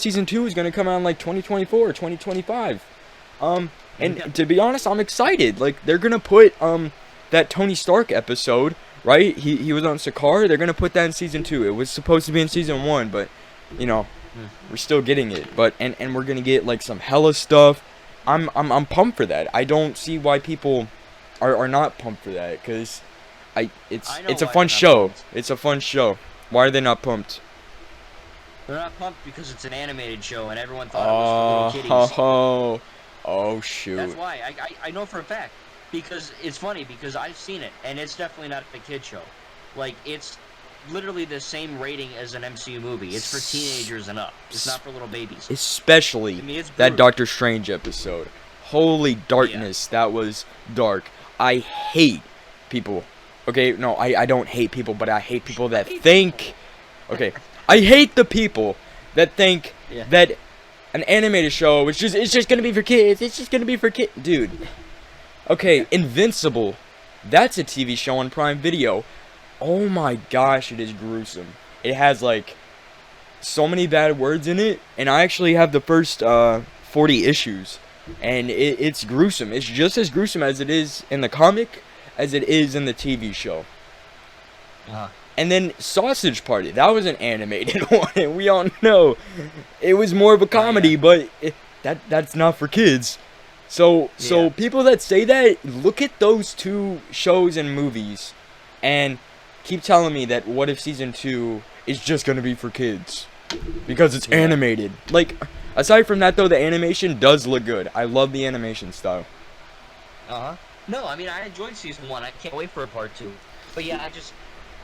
season 2 was gonna come out in like 2024 or 2025. And to be honest, I'm excited. Like, they're gonna put that Tony Stark episode, right? He was on Sakaar. They're gonna put that in season 2. It was supposed to be in season 1, but you know, we're still getting it. But and we're gonna get like some hella stuff. I'm pumped for that. I don't see why people are not pumped for that, because it's a fun show. It's a fun show. Why are they not pumped? They're not pumped because it's an animated show and everyone thought it was for little kiddies. Oh shoot. That's why. I know for a fact. Because it's funny, because I've seen it, and it's definitely not a kid show. Like, it's literally the same rating as an MCU movie. It's for teenagers and up. It's not for little babies. Especially that Doctor Strange episode. Holy darkness, that was dark. I hate people. Okay, no, I don't hate people, but I hate people that think... Okay, I hate the people that think that an animated show it's just gonna be for kids. It's just gonna be for kids. Dude. Okay, Invincible. That's a TV show on Prime Video. Oh my gosh, it is gruesome. It has like so many bad words in it, and I actually have the first 40 issues, and it's gruesome. It's just as gruesome as it is in the comic as it is in the TV show. And then Sausage Party, that was an animated one, and we all know it was more of a comedy, but that's not for kids. So people that say that, look at those 2 shows and movies, and keep telling me that What If Season 2 is just gonna be for kids, because it's animated. Like, aside from that though, the animation does look good. I love the animation style. No, I mean, I enjoyed season 1. I can't wait for a part 2. But yeah,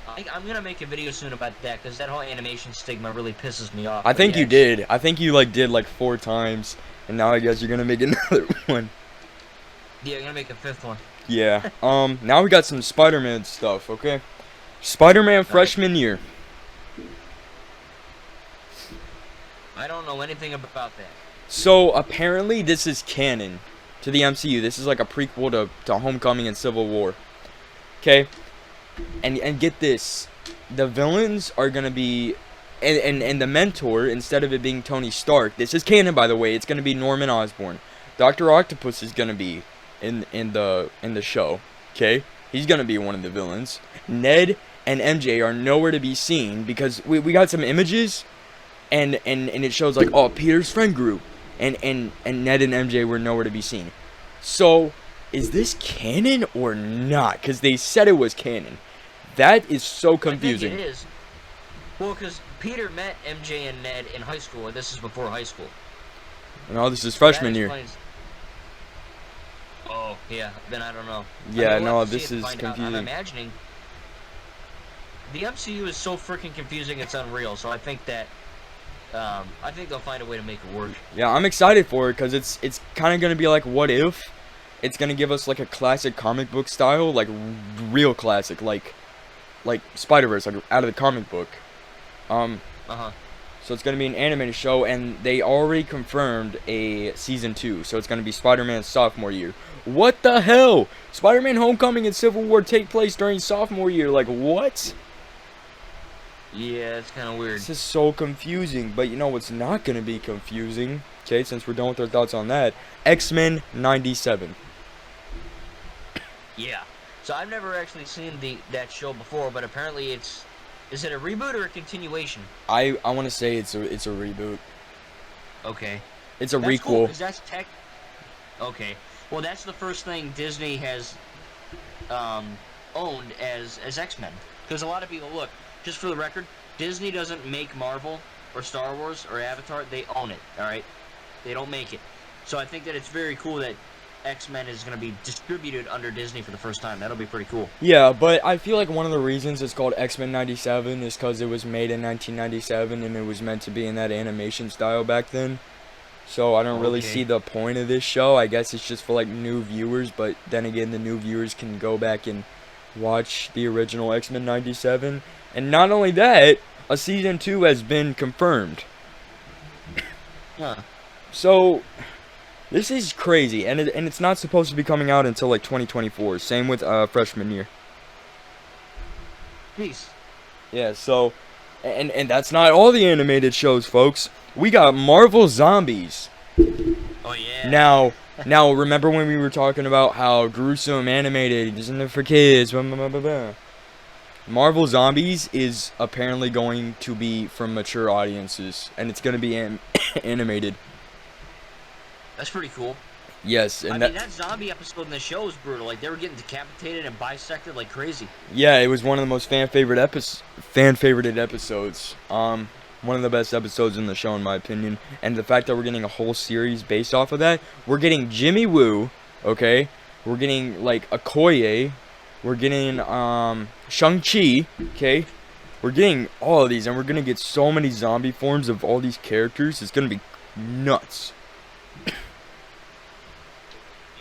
I'm gonna make a video soon about that, because that whole animation stigma really pisses me off. I think you did. I think you did 4 times. And now I guess you're gonna make another one. Yeah, I'm gonna make a 5th one. Yeah. Now we got some Spider-Man stuff, okay? Spider-Man freshman year. I don't know anything about that. So apparently this is canon to the MCU. This is like a prequel to Homecoming and Civil War. Okay? And get this. The villains are gonna be and the mentor, instead of it being Tony Stark, this is canon by the way, it's gonna be Norman Osborn. Dr. Octopus is gonna be in the show. Okay? He's gonna be one of the villains. Ned and MJ are nowhere to be seen because we got some images and it shows like, oh, Peter's friend group. And Ned and MJ were nowhere to be seen. So, is this canon or not? Because they said it was canon. That is so confusing. I think it is. Well, because Peter met MJ and Ned in high school, and this is before high school. No, this is freshman year. Oh, yeah. Then I don't know. Yeah, I mean, no, this is confusing. I'm imagining the MCU is so freaking confusing, it's unreal. So I think that I think they'll find a way to make it work. Yeah, I'm excited for it because it's kind of gonna be like What If. It's gonna give us like a classic comic book style, like real classic, like Spider-Verse, like out of the comic book. So it's gonna be an animated show, and they already confirmed a season 2. So it's gonna be Spider-Man's sophomore year. What the hell? Spider-Man: Homecoming and Civil War take place during sophomore year. Like what? Yeah, it's kind of weird. This is so confusing. But you know what's not gonna be confusing? Okay, since we're done with our thoughts on that, X-Men '97. Yeah. So I've never actually seen that show before, but apparently is it a reboot or a continuation? I want to say it's a reboot. Okay. It's a that's requel. Cool, 'cause that's okay. Well, that's the first thing Disney has owned as X-Men. Because a lot of people, look, just for the record, Disney doesn't make Marvel or Star Wars or Avatar. They own it, all right? They don't make it. So I think that it's very cool that X-Men is going to be distributed under Disney for the first time. That'll be pretty cool. Yeah, but I feel like one of the reasons it's called X-Men '97 is because it was made in 1997 and it was meant to be in that animation style back then. So I don't really see the point of this show. I guess it's just for like new viewers, but then again, the new viewers can go back and watch the original X-Men '97. And not only that, a season 2 has been confirmed. Huh. So this is crazy, and it's not supposed to be coming out until like 2024. Same with freshman year. Peace. Yeah, so and that's not all the animated shows, folks. We got Marvel Zombies. Oh yeah. Now remember when we were talking about how gruesome animated isn't it for kids? Blah, blah, blah, blah. Marvel Zombies is apparently going to be for mature audiences, and it's going to be animated. That's pretty cool. Yes, and I mean, that zombie episode in the show was brutal. Like, they were getting decapitated and bisected like crazy. Yeah, it was one of the most fan-favorited episodes. One of the best episodes in the show, in my opinion. And the fact that we're getting a whole series based off of that. We're getting Jimmy Woo, okay? We're getting, like, Okoye. We're getting, Shang-Chi, okay? We're getting all of these, and we're gonna get so many zombie forms of all these characters. It's gonna be nuts.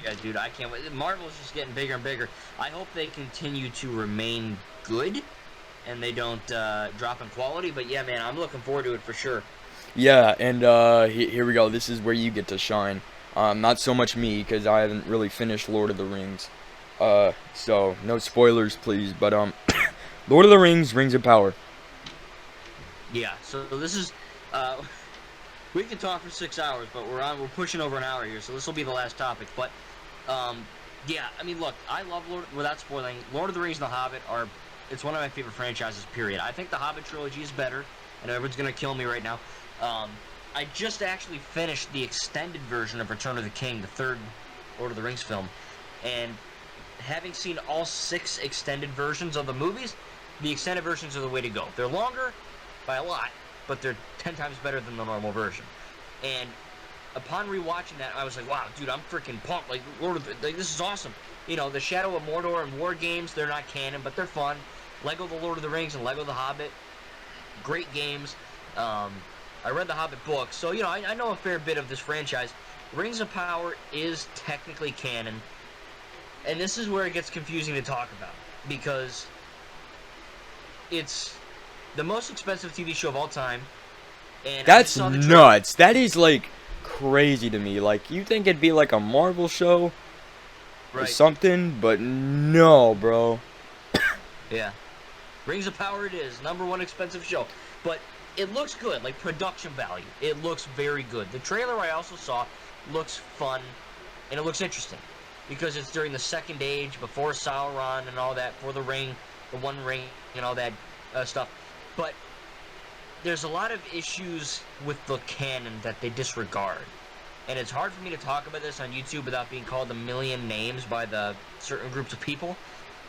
Yeah, dude, I can't wait. Marvel's just getting bigger and bigger. I hope they continue to remain good and they don't drop in quality. But yeah, man, I'm looking forward to it for sure. Yeah, and here we go. This is where you get to shine. Not so much me, because I haven't really finished Lord of the Rings. So no spoilers, please. But Lord of the Rings, Rings of Power. Yeah. So this is we can talk for 6 hours, but we're pushing over an hour here, so this will be the last topic. But yeah, I mean, look, I love without spoiling, Lord of the Rings and The Hobbit it's one of my favorite franchises, period. I think the Hobbit trilogy is better. I know everyone's gonna kill me right now. I just actually finished the extended version of Return of the King, the third Lord of the Rings film, and having seen all 6 extended versions of the movies, the extended versions are the way to go. They're longer by a lot, but they're 10 times better than the normal version. And upon rewatching that, I was like, wow, dude, I'm freaking pumped. Like, this is awesome. You know, the Shadow of Mordor and War Games, they're not canon, but they're fun. Lego The Lord of the Rings and Lego The Hobbit, great games. I read the Hobbit book, so, you know, I know a fair bit of this franchise. Rings of Power is technically canon, and this is where it gets confusing to talk about, because it's the most expensive TV show of all time. And that's nuts. That is like crazy to me. Like, you think it'd be like a Marvel show or Right. something, but no, bro. Yeah. Rings of Power it is. #1 expensive show. But it looks good, like production value. It looks very good. The trailer I also saw looks fun, and it looks interesting. Because it's during the Second Age, before Sauron and all that, for the ring, the One Ring, and all that stuff. But there's a lot of issues with the canon that they disregard. And it's hard for me to talk about this on YouTube without being called a million names by the certain groups of people.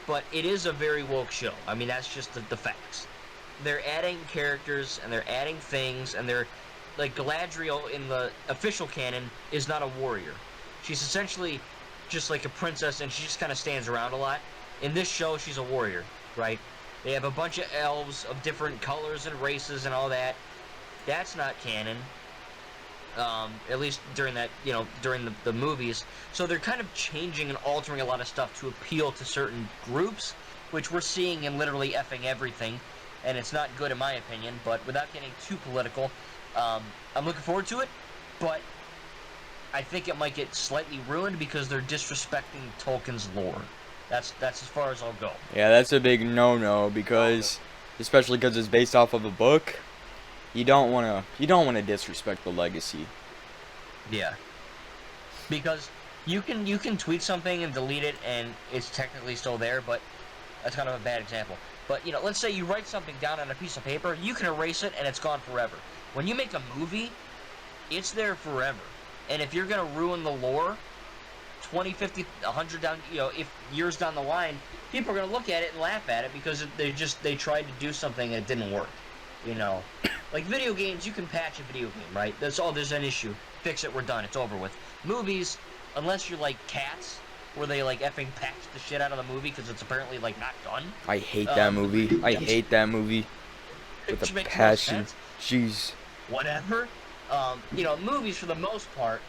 But it is a very woke show. I mean, that's just the facts. They're adding characters, and they're adding things, and they're... Like, Galadriel in the official canon is not a warrior. She's essentially just like a princess, and she just kind of stands around a lot. In this show, she's a warrior, right? They have a bunch of elves of different colors and races and all that. That's not canon. At least during that, during the movies. So they're kind of changing and altering a lot of stuff to appeal to certain groups, which we're seeing in literally effing everything. And it's not good in my opinion, but without getting too political, I'm looking forward to it, but I think it might get slightly ruined because they're disrespecting Tolkien's lore. That's as far as I'll go. Yeah, that's a big no-no because, especially because it's based off of a book. You don't wanna disrespect the legacy. Yeah. Because you can tweet something and delete it and it's technically still there, but that's kind of a bad example. But let's say you write something down on a piece of paper, you can erase it and it's gone forever. When you make a movie, it's there forever. And if you're gonna ruin the lore, 20, 50, 100 down, if years down the line, people are gonna look at it and laugh at it because they tried to do something and it didn't work. Like video games, you can patch a video game, right? That's all. There's an issue. Fix it. We're done. It's over with. Movies, unless you're like Cats, where they like effing patch the shit out of the movie because it's apparently like not done. I hate that movie. I hate that movie with a passion. Jeez. Whatever. Movies for the most part,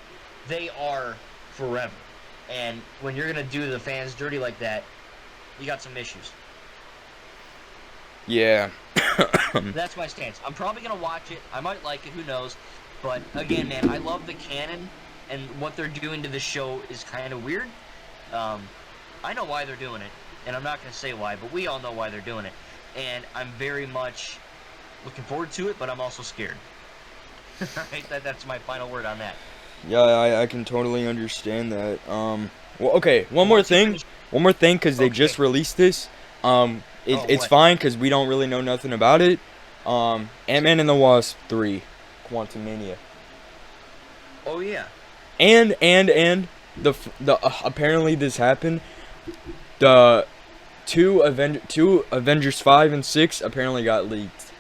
they are forever. And when you're gonna do the fans dirty like that, you got some issues. Yeah. That's my stance. I'm probably gonna watch it. I might like it. Who knows? But again, man, I love the canon, and what they're doing to the show is kind of weird. I know why they're doing it, and I'm not gonna say why, but we all know why they're doing it. And I'm very much looking forward to it, but I'm also scared. Right? That's my final word on that. Yeah, I can totally understand that. Well, okay, one more thing, because they just released this. It's fine because we don't really know nothing about it. Ant-Man and the Wasp 3, Quantumania. Oh yeah. And the apparently this happened. The two Avengers 5 and 6 apparently got leaked.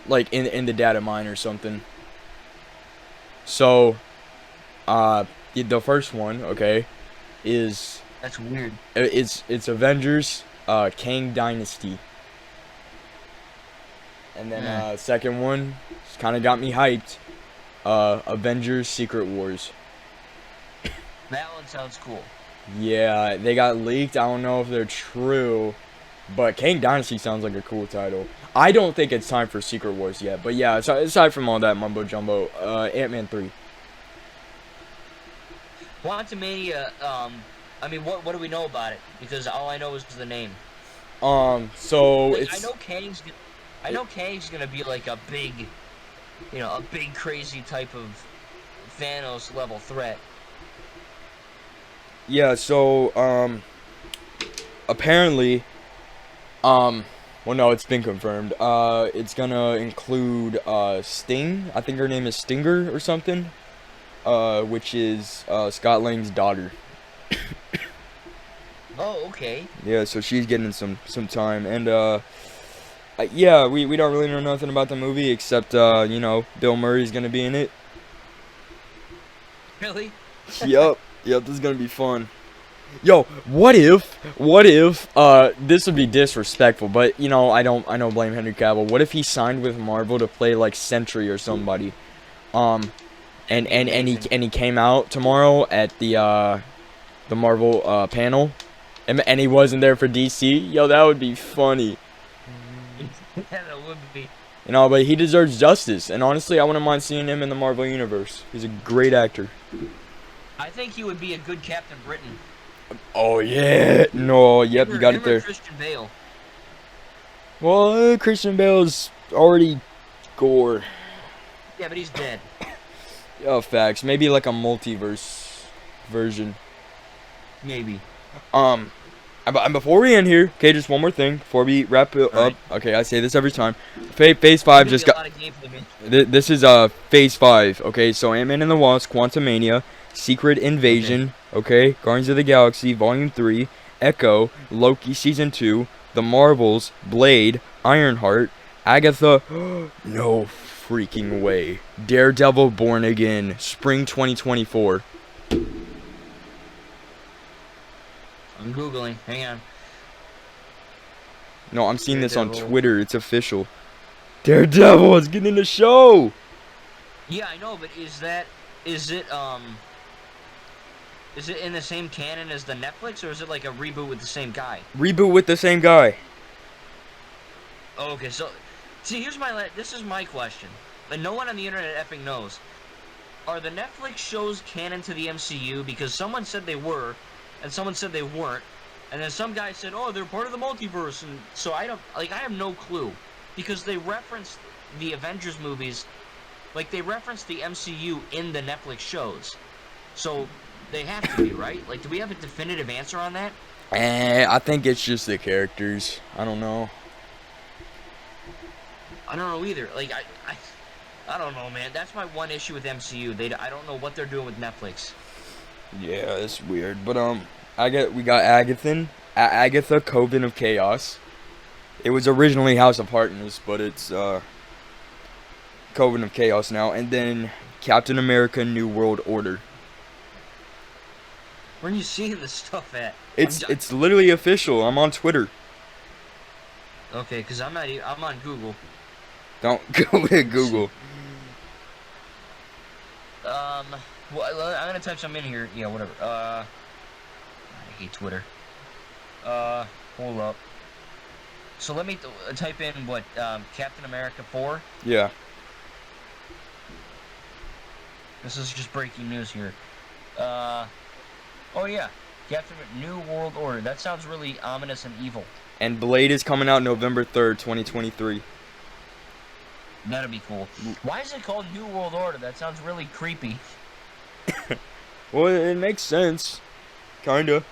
Like in the data mine or something. So, the first one, okay, is... That's weird. It's Avengers, Kang Dynasty. And then, second one, kind of got me hyped. Avengers Secret Wars. That one sounds cool. Yeah, they got leaked. I don't know if they're true. But Kang Dynasty sounds like a cool title. I don't think it's time for Secret Wars yet. But yeah, aside from all that mumbo jumbo, Ant-Man 3. Quantumania, I mean, what do we know about it? Because all I know is the name. So like, it's... I know Kang's gonna be like a big, a big crazy type of Thanos level threat. Yeah, so, apparently, well, no, it's been confirmed. It's gonna include, Sting. I think her name is Stinger or something. Which is, Scott Lang's daughter. Oh, okay. Yeah, so she's getting some time. And, yeah, we don't really know nothing about the movie except, Bill Murray's gonna be in it. Really? Yep, this is gonna be fun. Yo, what if, this would be disrespectful, but, I don't blame Henry Cavill. What if he signed with Marvel to play, like, Sentry or somebody? And he came out tomorrow at the Marvel, panel, and he wasn't there for DC? Yo, that would be funny. Yeah, that would be. You know, but he deserves justice. And honestly, I wouldn't mind seeing him in the Marvel Universe. He's a great actor. I think he would be a good Captain Britain. Oh, yeah. No, yep, you got it there. Christian Bale. Well, Christian Bale's already gore. Yeah, but he's dead. Oh, facts. Maybe like a multiverse version. Maybe. And before we end here, okay, just one more thing before we wrap it up. Right. Okay, I say this every time. Phase 5 just got. This is Phase 5. Okay, so Ant-Man and the Wasp, Quantumania, Secret Invasion. Okay, Guardians of the Galaxy Volume 3, Echo, Loki Season 2, The Marvels, Blade, Ironheart, Agatha. No freaking way. Daredevil Born Again, Spring 2024. I'm Googling. Hang on. No, I'm seeing this on Twitter. It's official. Daredevil is getting in the show. Yeah, I know, but is it in the same canon as the Netflix, or is it like a reboot with the same guy? Reboot with the same guy. Oh, okay, so see, this is my question, and no one on the internet effing knows. Are the Netflix shows canon to the MCU? Because someone said they were, and someone said they weren't, and then some guy said, oh, they're part of the multiverse, and so I have no clue, because they referenced the Avengers movies, like they referenced the MCU in the Netflix shows, so they have to be, right? Like, do we have a definitive answer on that? I think it's just the characters. I don't know. I don't know either. Like, I don't know, man. That's my one issue with MCU. I don't know what they're doing with Netflix. Yeah, it's weird. But we got Agatha, Coven of Chaos. It was originally House of Harkness, but it's Coven of Chaos now. And then Captain America: New World Order. Where are you seeing this stuff at? It's literally official. I'm on Twitter. Okay, because I'm on Google. Don't go to Google. Well, I'm gonna type some in here. Yeah, whatever. I hate Twitter. Hold up. So let me type in what, Captain America 4? Yeah. This is just breaking news here. Oh yeah, Captain New World Order. That sounds really ominous and evil. And Blade is coming out November 3rd, 2023. That'd be cool. Why is it called New World Order? That sounds really creepy. Well, it makes sense. Kinda.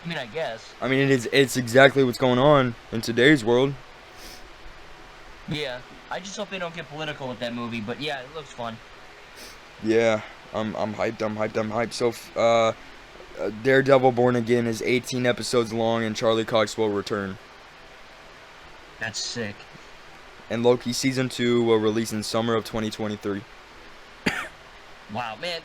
I mean, I guess. I mean, it's exactly what's going on in today's world. Yeah. I just hope they don't get political with that movie, but yeah, it looks fun. Yeah. I'm hyped. So, Daredevil Born Again is 18 episodes long, and Charlie Cox will return. That's sick. And Loki Season 2 will release in summer of 2023. Wow, man.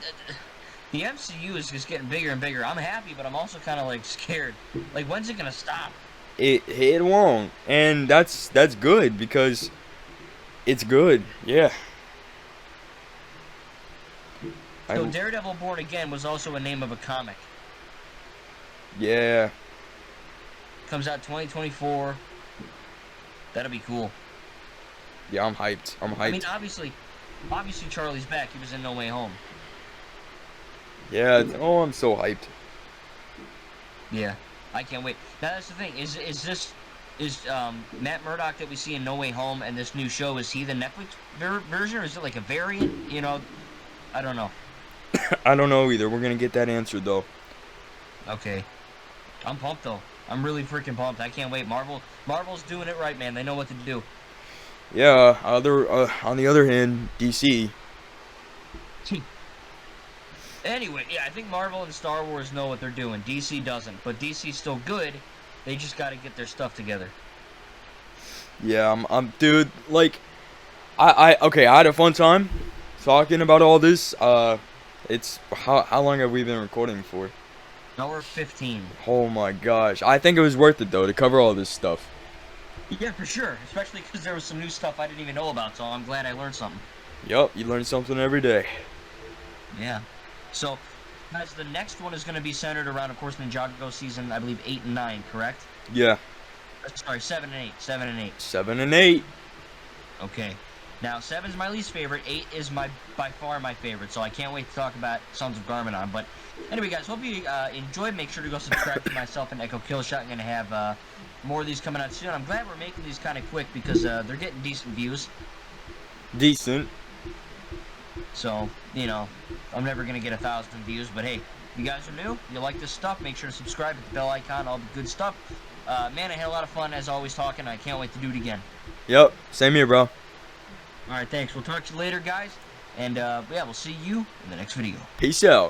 The MCU is just getting bigger and bigger. I'm happy, but I'm also kind of, like, scared. Like, when's it gonna stop? It won't. And that's good, because it's good. Yeah. So Daredevil Born Again was also a name of a comic. Yeah. Comes out 2024. That'll be cool. Yeah, I'm hyped. I mean, obviously Charlie's back. He was in No Way Home. Yeah. Oh, I'm so hyped. Yeah, I can't wait. Now that's the thing. Is Matt Murdock that we see in No Way Home and this new show, is he the Netflix version, or is it like a variant? You know, I don't know. I don't know either. We're gonna get that answered though. Okay. I'm pumped though. I'm really freaking pumped. I can't wait. Marvel's doing it right, man. They know what to do. Yeah. On the other hand, DC. Anyway, yeah, I think Marvel and Star Wars know what they're doing. DC doesn't, but DC's still good. They just got to get their stuff together. Yeah, I'm dude. Like, I had a fun time talking about all this. It's how long have we been recording for? Hour 15. Oh my gosh, I think it was worth it though to cover all this stuff. Yeah, for sure. Especially because there was some new stuff I didn't even know about, so I'm glad I learned something. Yup, you learn something every day. Yeah. So, guys, the next one is going to be centered around, of course, Ninjago season, I believe, 8 and 9, correct? Yeah. Sorry, 7 and 8. 7 and 8. 7 and 8. Okay. Now, 7's my least favorite. 8 is by far my favorite, so I can't wait to talk about Sons of Garmadon. But anyway, guys, hope you enjoyed. Make sure to go subscribe to myself and Echo KILLSH0T. I'm going to have more of these coming out soon. I'm glad we're making these kind of quick because they're getting decent views. Decent. So, you know, I'm never going to get 1,000 views, but hey, you guys are new, you like this stuff, make sure to subscribe, hit the bell icon, all the good stuff. Man, I had a lot of fun, as always, talking. I can't wait to do it again. Yep, same here, bro. Alright, thanks. We'll talk to you later, guys. And, yeah, we'll see you in the next video. Peace out.